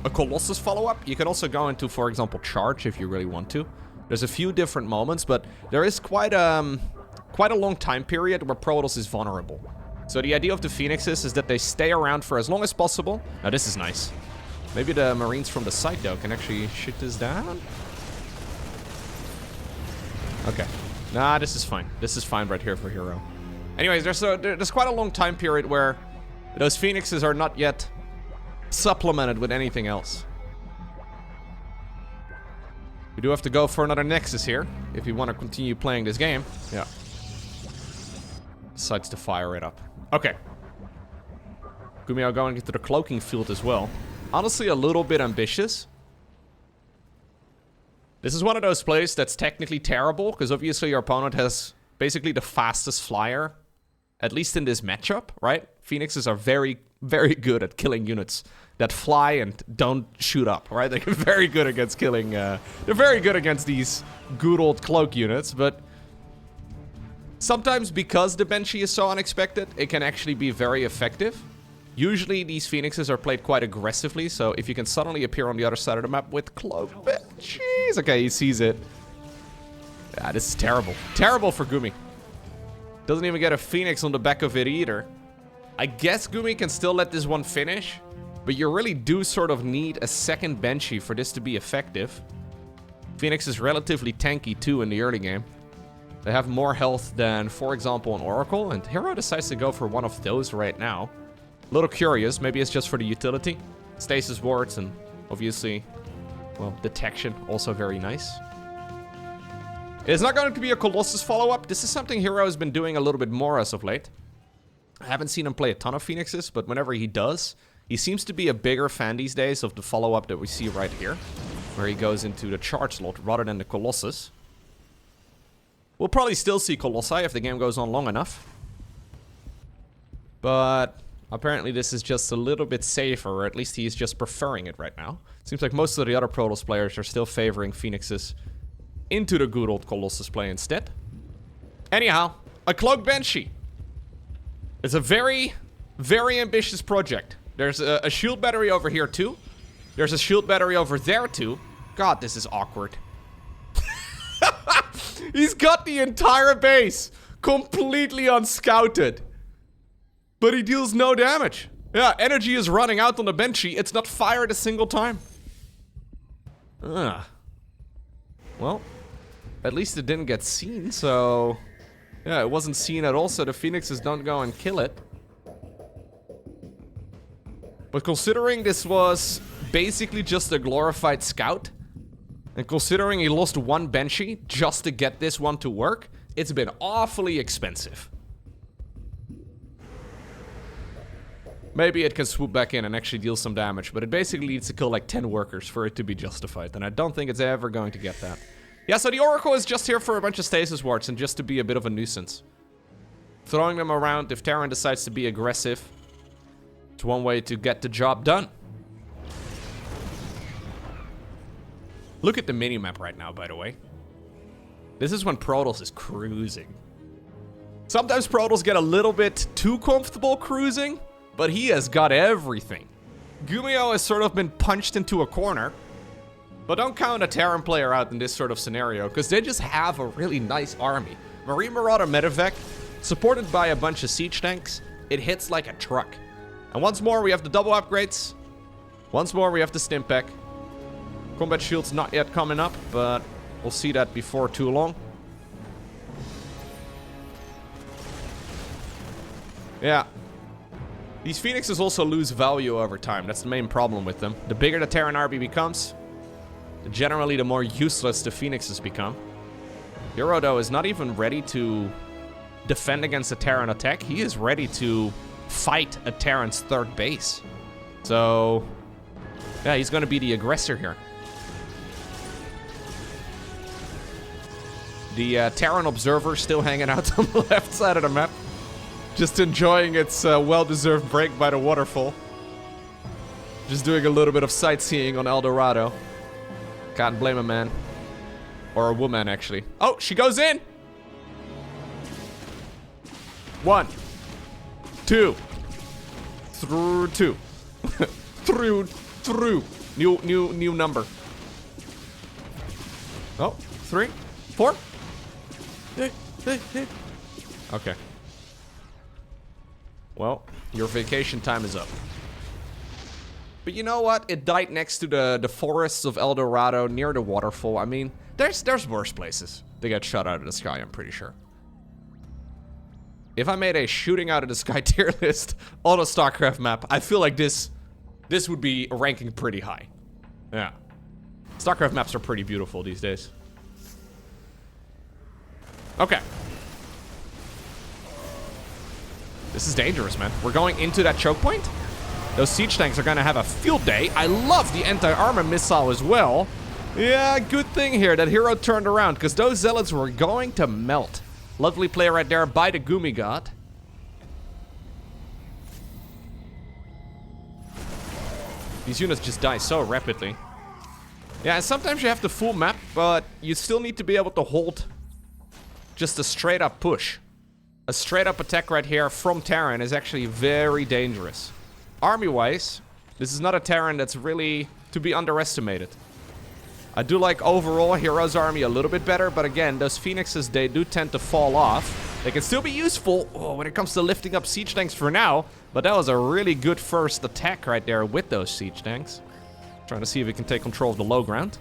a Colossus follow-up. You can also go into, for example, Charge if you really want to. There's a few different moments, but there is quite a long time period where Protoss is vulnerable. So the idea of the Phoenixes is that they stay around for as long as possible. Now this is nice. Maybe the Marines from the side, though, can actually shoot this down? Okay. Nah, this is fine. This is fine right here for Hero. Anyways, there's quite a long time period where those Phoenixes are not yet supplemented with anything else. We do have to go for another Nexus here, if we want to continue playing this game. Yeah. Decides to fire it up. Okay. GuMiho going into the cloaking field as well. Honestly, a little bit ambitious. This is one of those plays that's technically terrible, because obviously your opponent has basically the fastest flyer, at least in this matchup, right? Phoenixes are very, very good at killing units that fly and don't shoot up, right? They're very good against killing, they're very good against these good old cloak units, but sometimes because the Banshee is so unexpected, it can actually be very effective. Usually these Phoenixes are played quite aggressively, so if you can suddenly appear on the other side of the map with cloak Banshees, okay, he sees it. Yeah, this is terrible. Terrible for Gumi. Doesn't even get a Phoenix on the back of it either. I guess Gumi can still let this one finish, but you really do sort of need a second Banshee for this to be effective. Phoenix is relatively tanky too in the early game. They have more health than, for example, an Oracle, and Hero decides to go for one of those right now. A little curious, maybe it's just for the utility. Stasis wards and obviously, well, detection, also very nice. It is not going to be a Colossus follow-up. This is something Hero has been doing a little bit more as of late. I haven't seen him play a ton of Phoenixes, but whenever he does, he seems to be a bigger fan these days of the follow-up that we see right here, where he goes into the charge slot rather than the Colossus. We'll probably still see Colossi if the game goes on long enough. But apparently this is just a little bit safer, or at least he's just preferring it right now. Seems like most of the other Protoss players are still favoring Phoenixes into the good old Colossus play instead. Anyhow, a Cloak Banshee. It's a very, very ambitious project. There's a shield battery over here too. There's a shield battery over there too. God, this is awkward. He's got the entire base completely unscouted. But he deals no damage. Yeah, energy is running out on the Banshee. It's not fired a single time. Well, at least it didn't get seen, so... Yeah, it wasn't seen at all, so the Phoenixes don't go and kill it. But considering this was basically just a glorified scout, And considering he lost one Banshee just to get this one to work, it's been awfully expensive. Maybe it can swoop back in and actually deal some damage, but it basically needs to kill like 10 workers for it to be justified, and I don't think it's ever going to get that. Yeah, so the Oracle is just here for a bunch of stasis wards and just to be a bit of a nuisance. Throwing them around if Terran decides to be aggressive. It's one way to get the job done. Look at the minimap right now, by the way. This is when Protoss is cruising. Sometimes Protoss get a little bit too comfortable cruising, but he has got everything. GuMiho has sort of been punched into a corner. But don't count a Terran player out in this sort of scenario, because they just have a really nice army. Marine Marauder Medevac, supported by a bunch of siege tanks. It hits like a truck. And once more, we have the double upgrades. Once more, we have the Stimpak. Combat shield's not yet coming up, but we'll see that before too long. Yeah. These Phoenixes also lose value over time. That's the main problem with them. The bigger the Terran army becomes, generally the more useless the Phoenixes become. Hero, though, is not even ready to defend against a Terran attack. He is ready to fight a Terran's third base. So, yeah, he's going to be the aggressor here. The Terran Observer still hanging out on the left side of the map. Just enjoying its well-deserved break by the waterfall. Just doing a little bit of sightseeing on El Dorado. Can't blame a man. Or a woman, actually. Oh, she goes in! 1, 2. Through 2. through. New number. Oh, 3, 4. Okay. Well, your vacation time is up. But you know what? It died next to the forests of El Dorado, near the waterfall. I mean, there's worse places to get shot out of the sky, I'm pretty sure. If I made a shooting out of the sky tier list on a StarCraft map, I feel like this would be ranking pretty high. Yeah. StarCraft maps are pretty beautiful these days. Okay. This is dangerous, man. We're going into that choke point. Those siege tanks are gonna have a field day. I love the anti-armor missile as well. Yeah, good thing here that Hero turned around, because those zealots were going to melt. Lovely play right there by the Gumi God. These units just die so rapidly. Yeah, and sometimes you have the full map, but you still need to be able to hold just a straight up push. A straight up attack right here from Terran is actually very dangerous. Army-wise, this is not a Terran that's really to be underestimated. I do like overall Hero's army a little bit better, but again, those Phoenixes, they do tend to fall off. They can still be useful when it comes to lifting up siege tanks for now, but that was a really good first attack right there with those siege tanks. Trying to see if we can take control of the low ground.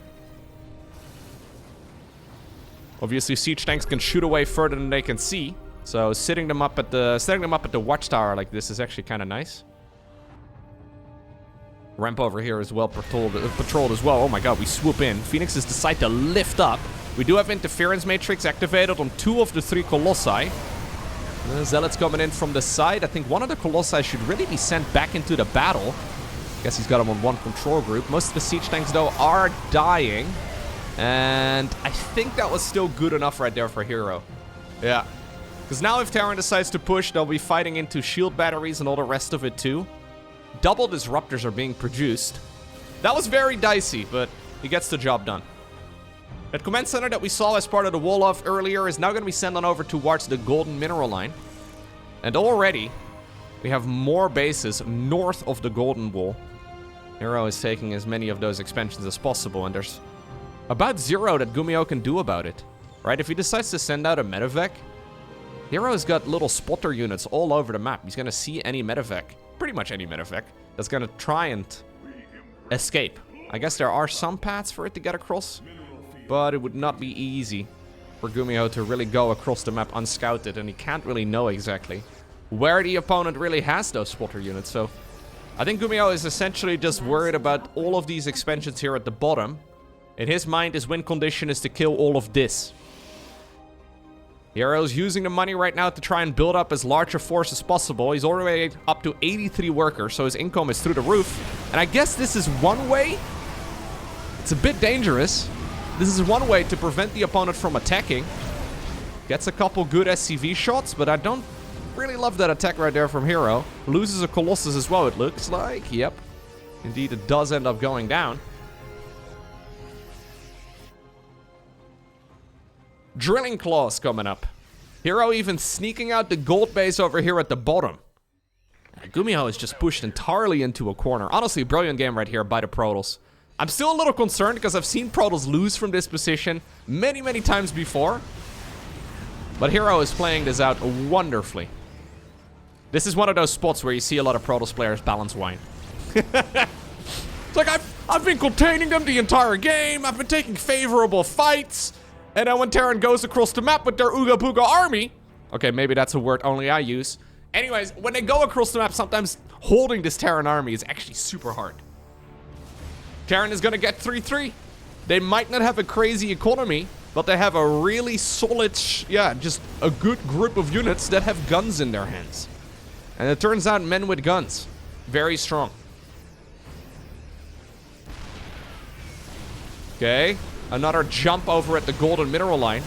Obviously, siege tanks can shoot away further than they can see, so setting them up at the watchtower like this is actually kind of nice. Ramp over here is well patrolled as well. Oh my god, we swoop in. Phoenixes decide to lift up. We do have interference matrix activated on 2 of the 3 Colossi. Zealots coming in from the side. I think one of the Colossi should really be sent back into the battle. Guess he's got them on 1 control group. Most of the siege tanks, though, are dying. And I think that was still good enough right there for Hero. Yeah. Because now if Terran decides to push, they'll be fighting into shield batteries and all the rest of it, too. Double disruptors are being produced. That was very dicey, but he gets the job done. That command center that we saw as part of the wall-off earlier is now going to be sent on over towards the golden mineral line. And already, we have more bases north of the golden wall. Hero is taking as many of those expansions as possible, and there's about 0 that GuMiho can do about it. Right, if he decides to send out a medevac, Hero's got little spotter units all over the map. He's going to see any medevac. Pretty much any medevac that's gonna try and escape. I guess there are some paths for it to get across, but it would not be easy for GuMiho to really go across the map unscouted, and he can't really know exactly where the opponent really has those spotter units. So I think GuMiho is essentially just worried about all of these expansions here at the bottom In his mind, his win condition is to kill all of this. Hero's using the money right now to try and build up as large a force as possible. He's already up to 83 workers, so his income is through the roof. And I guess this is one way. It's a bit dangerous. This is one way to prevent the opponent from attacking. Gets a couple good SCV shots, but I don't really love that attack right there from Hero. Loses a Colossus as well, it looks like. Yep. Indeed, it does end up going down. Drilling Claws coming up. Hero even sneaking out the gold base over here at the bottom. GuMiho is just pushed entirely into a corner. Honestly, brilliant game right here by the Protoss. I'm still a little concerned because I've seen Protoss lose from this position many, many times before. But Hero is playing this out wonderfully. This is one of those spots where you see a lot of Protoss players balance wine. It's like, I've been containing them the entire game. I've been taking favorable fights. And then when Terran goes across the map with their Ooga Booga army. Okay, maybe that's a word only I use. Anyways, when they go across the map, sometimes holding this Terran army is actually super hard. Terran is gonna get 3-3. They might not have a crazy economy, but they have a really solid, just a good group of units that have guns in their hands. And it turns out men with guns. Very strong. Okay. Another jump over at the golden mineral line.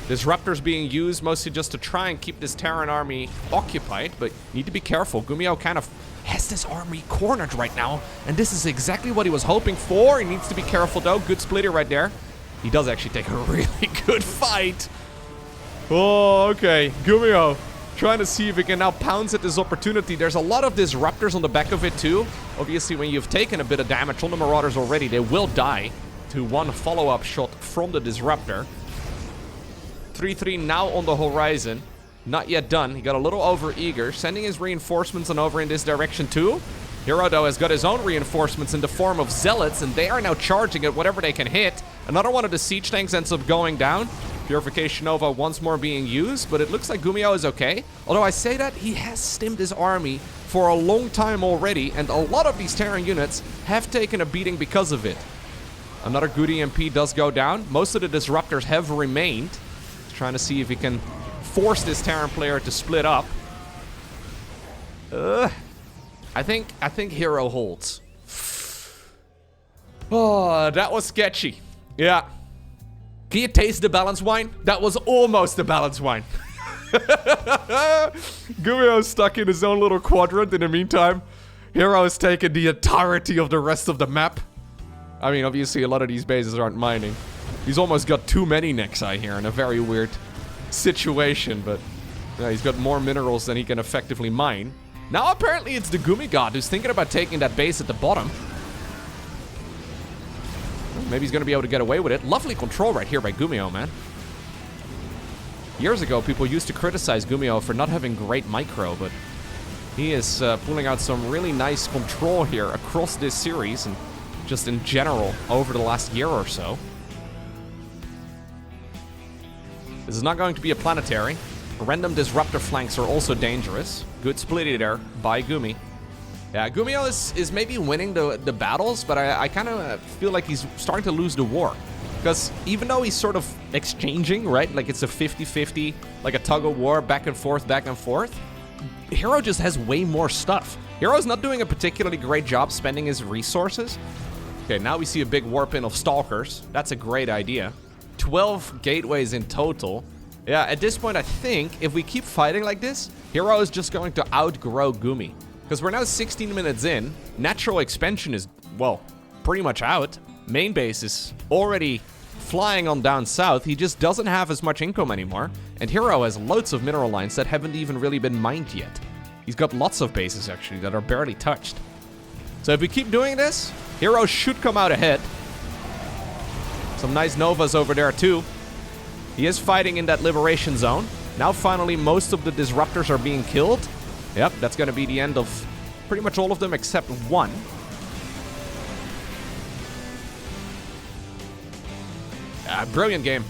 Disruptors being used mostly just to try and keep this Terran army occupied, but need to be careful. GuMiho kind of has this army cornered right now, and this is exactly what he was hoping for. He needs to be careful though. Good splitter right there. He does actually take a really good fight. Oh, okay. GuMiho trying to see if he can now pounce at this opportunity. There's a lot of disruptors on the back of it too. Obviously, when you've taken a bit of damage on the Marauders already, they will die to one follow-up shot from the Disruptor. 3-3 now on the horizon. Not yet done. He got a little over-eager. Sending his reinforcements on over in this direction too. Hero, though, has got his own reinforcements in the form of Zealots, and they are now charging at whatever they can hit. Another one of the siege tanks ends up going down. Purification Nova once more being used, but it looks like GuMiho is okay. Although I say that, he has stimmed his army for a long time already, and a lot of these Terran units have taken a beating because of it. Another good EMP does go down. Most of the Disruptors have remained. He's trying to see if he can force this Terran player to split up. I think Hero holds. Oh, that was sketchy. Yeah. Can you taste the balance wine? That was almost the balance wine. GuMiho's stuck in his own little quadrant in the meantime. Hero has taken the entirety of the rest of the map. I mean, obviously, a lot of these bases aren't mining. He's almost got too many Nexi here in a very weird situation, but yeah, he's got more minerals than he can effectively mine. Now, apparently, it's the Gumi God who's thinking about taking that base at the bottom. Maybe he's going to be able to get away with it. Lovely control right here by GuMiho, man. Years ago, people used to criticize GuMiho for not having great micro, but he is pulling out some really nice control here across this series and just in general over the last year or so. This is not going to be a planetary. Random disruptor flanks are also dangerous. Good splitty there by Gumi. Yeah, GuMiho is maybe winning the battles, but I kind of feel like he's starting to lose the war. Because even though he's sort of exchanging, right? Like it's a 50-50, like a tug of war, back and forth, Hero just has way more stuff. Hero's not doing a particularly great job spending his resources. Okay, now we see a big warp in of Stalkers. That's a great idea. 12 gateways in total. Yeah, at this point, I think if we keep fighting like this, Hero is just going to outgrow Gumi. Because we're now 16 minutes in. Natural expansion is, well, pretty much out. Main base is already flying on down south. He just doesn't have as much income anymore. And Hero has loads of mineral lines that haven't even really been mined yet. He's got lots of bases, actually, that are barely touched. So if we keep doing this, Hero should come out ahead. Some nice Novas over there, too. He is fighting in that liberation zone. Now, finally, most of the Disruptors are being killed. Yep, that's going to be the end of pretty much all of them except one. Brilliant game.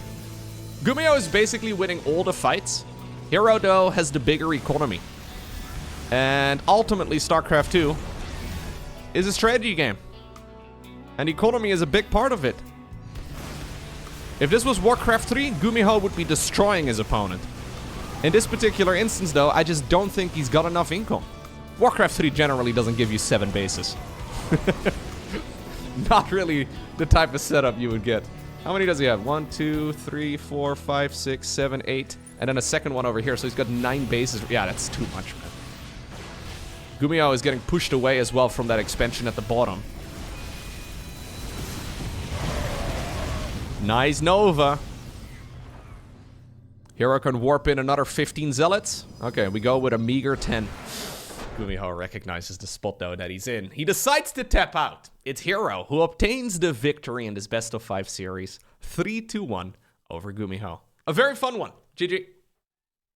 GuMiho is basically winning all the fights. Hero, though, has the bigger economy. And ultimately, StarCraft 2 is a strategy game. And economy is a big part of it. If this was Warcraft 3, GuMiho would be destroying his opponent. In this particular instance, though, I just don't think he's got enough income. Warcraft 3 generally doesn't give you 7 bases. Not really the type of setup you would get. How many does he have? 1, 2, 3, 4, 5, 6, 7, 8. And then a second one over here, so he's got 9 bases. Yeah, that's too much, man. GuMiho is getting pushed away as well from that expansion at the bottom. Nice Nova. Hero can warp in another 15 zealots. Okay, we go with a meager 10. GuMiho recognizes the spot, though, that he's in. He decides to tap out. It's Hero who obtains the victory in this best of 5 series. 3-1 over GuMiho. A very fun one. GG.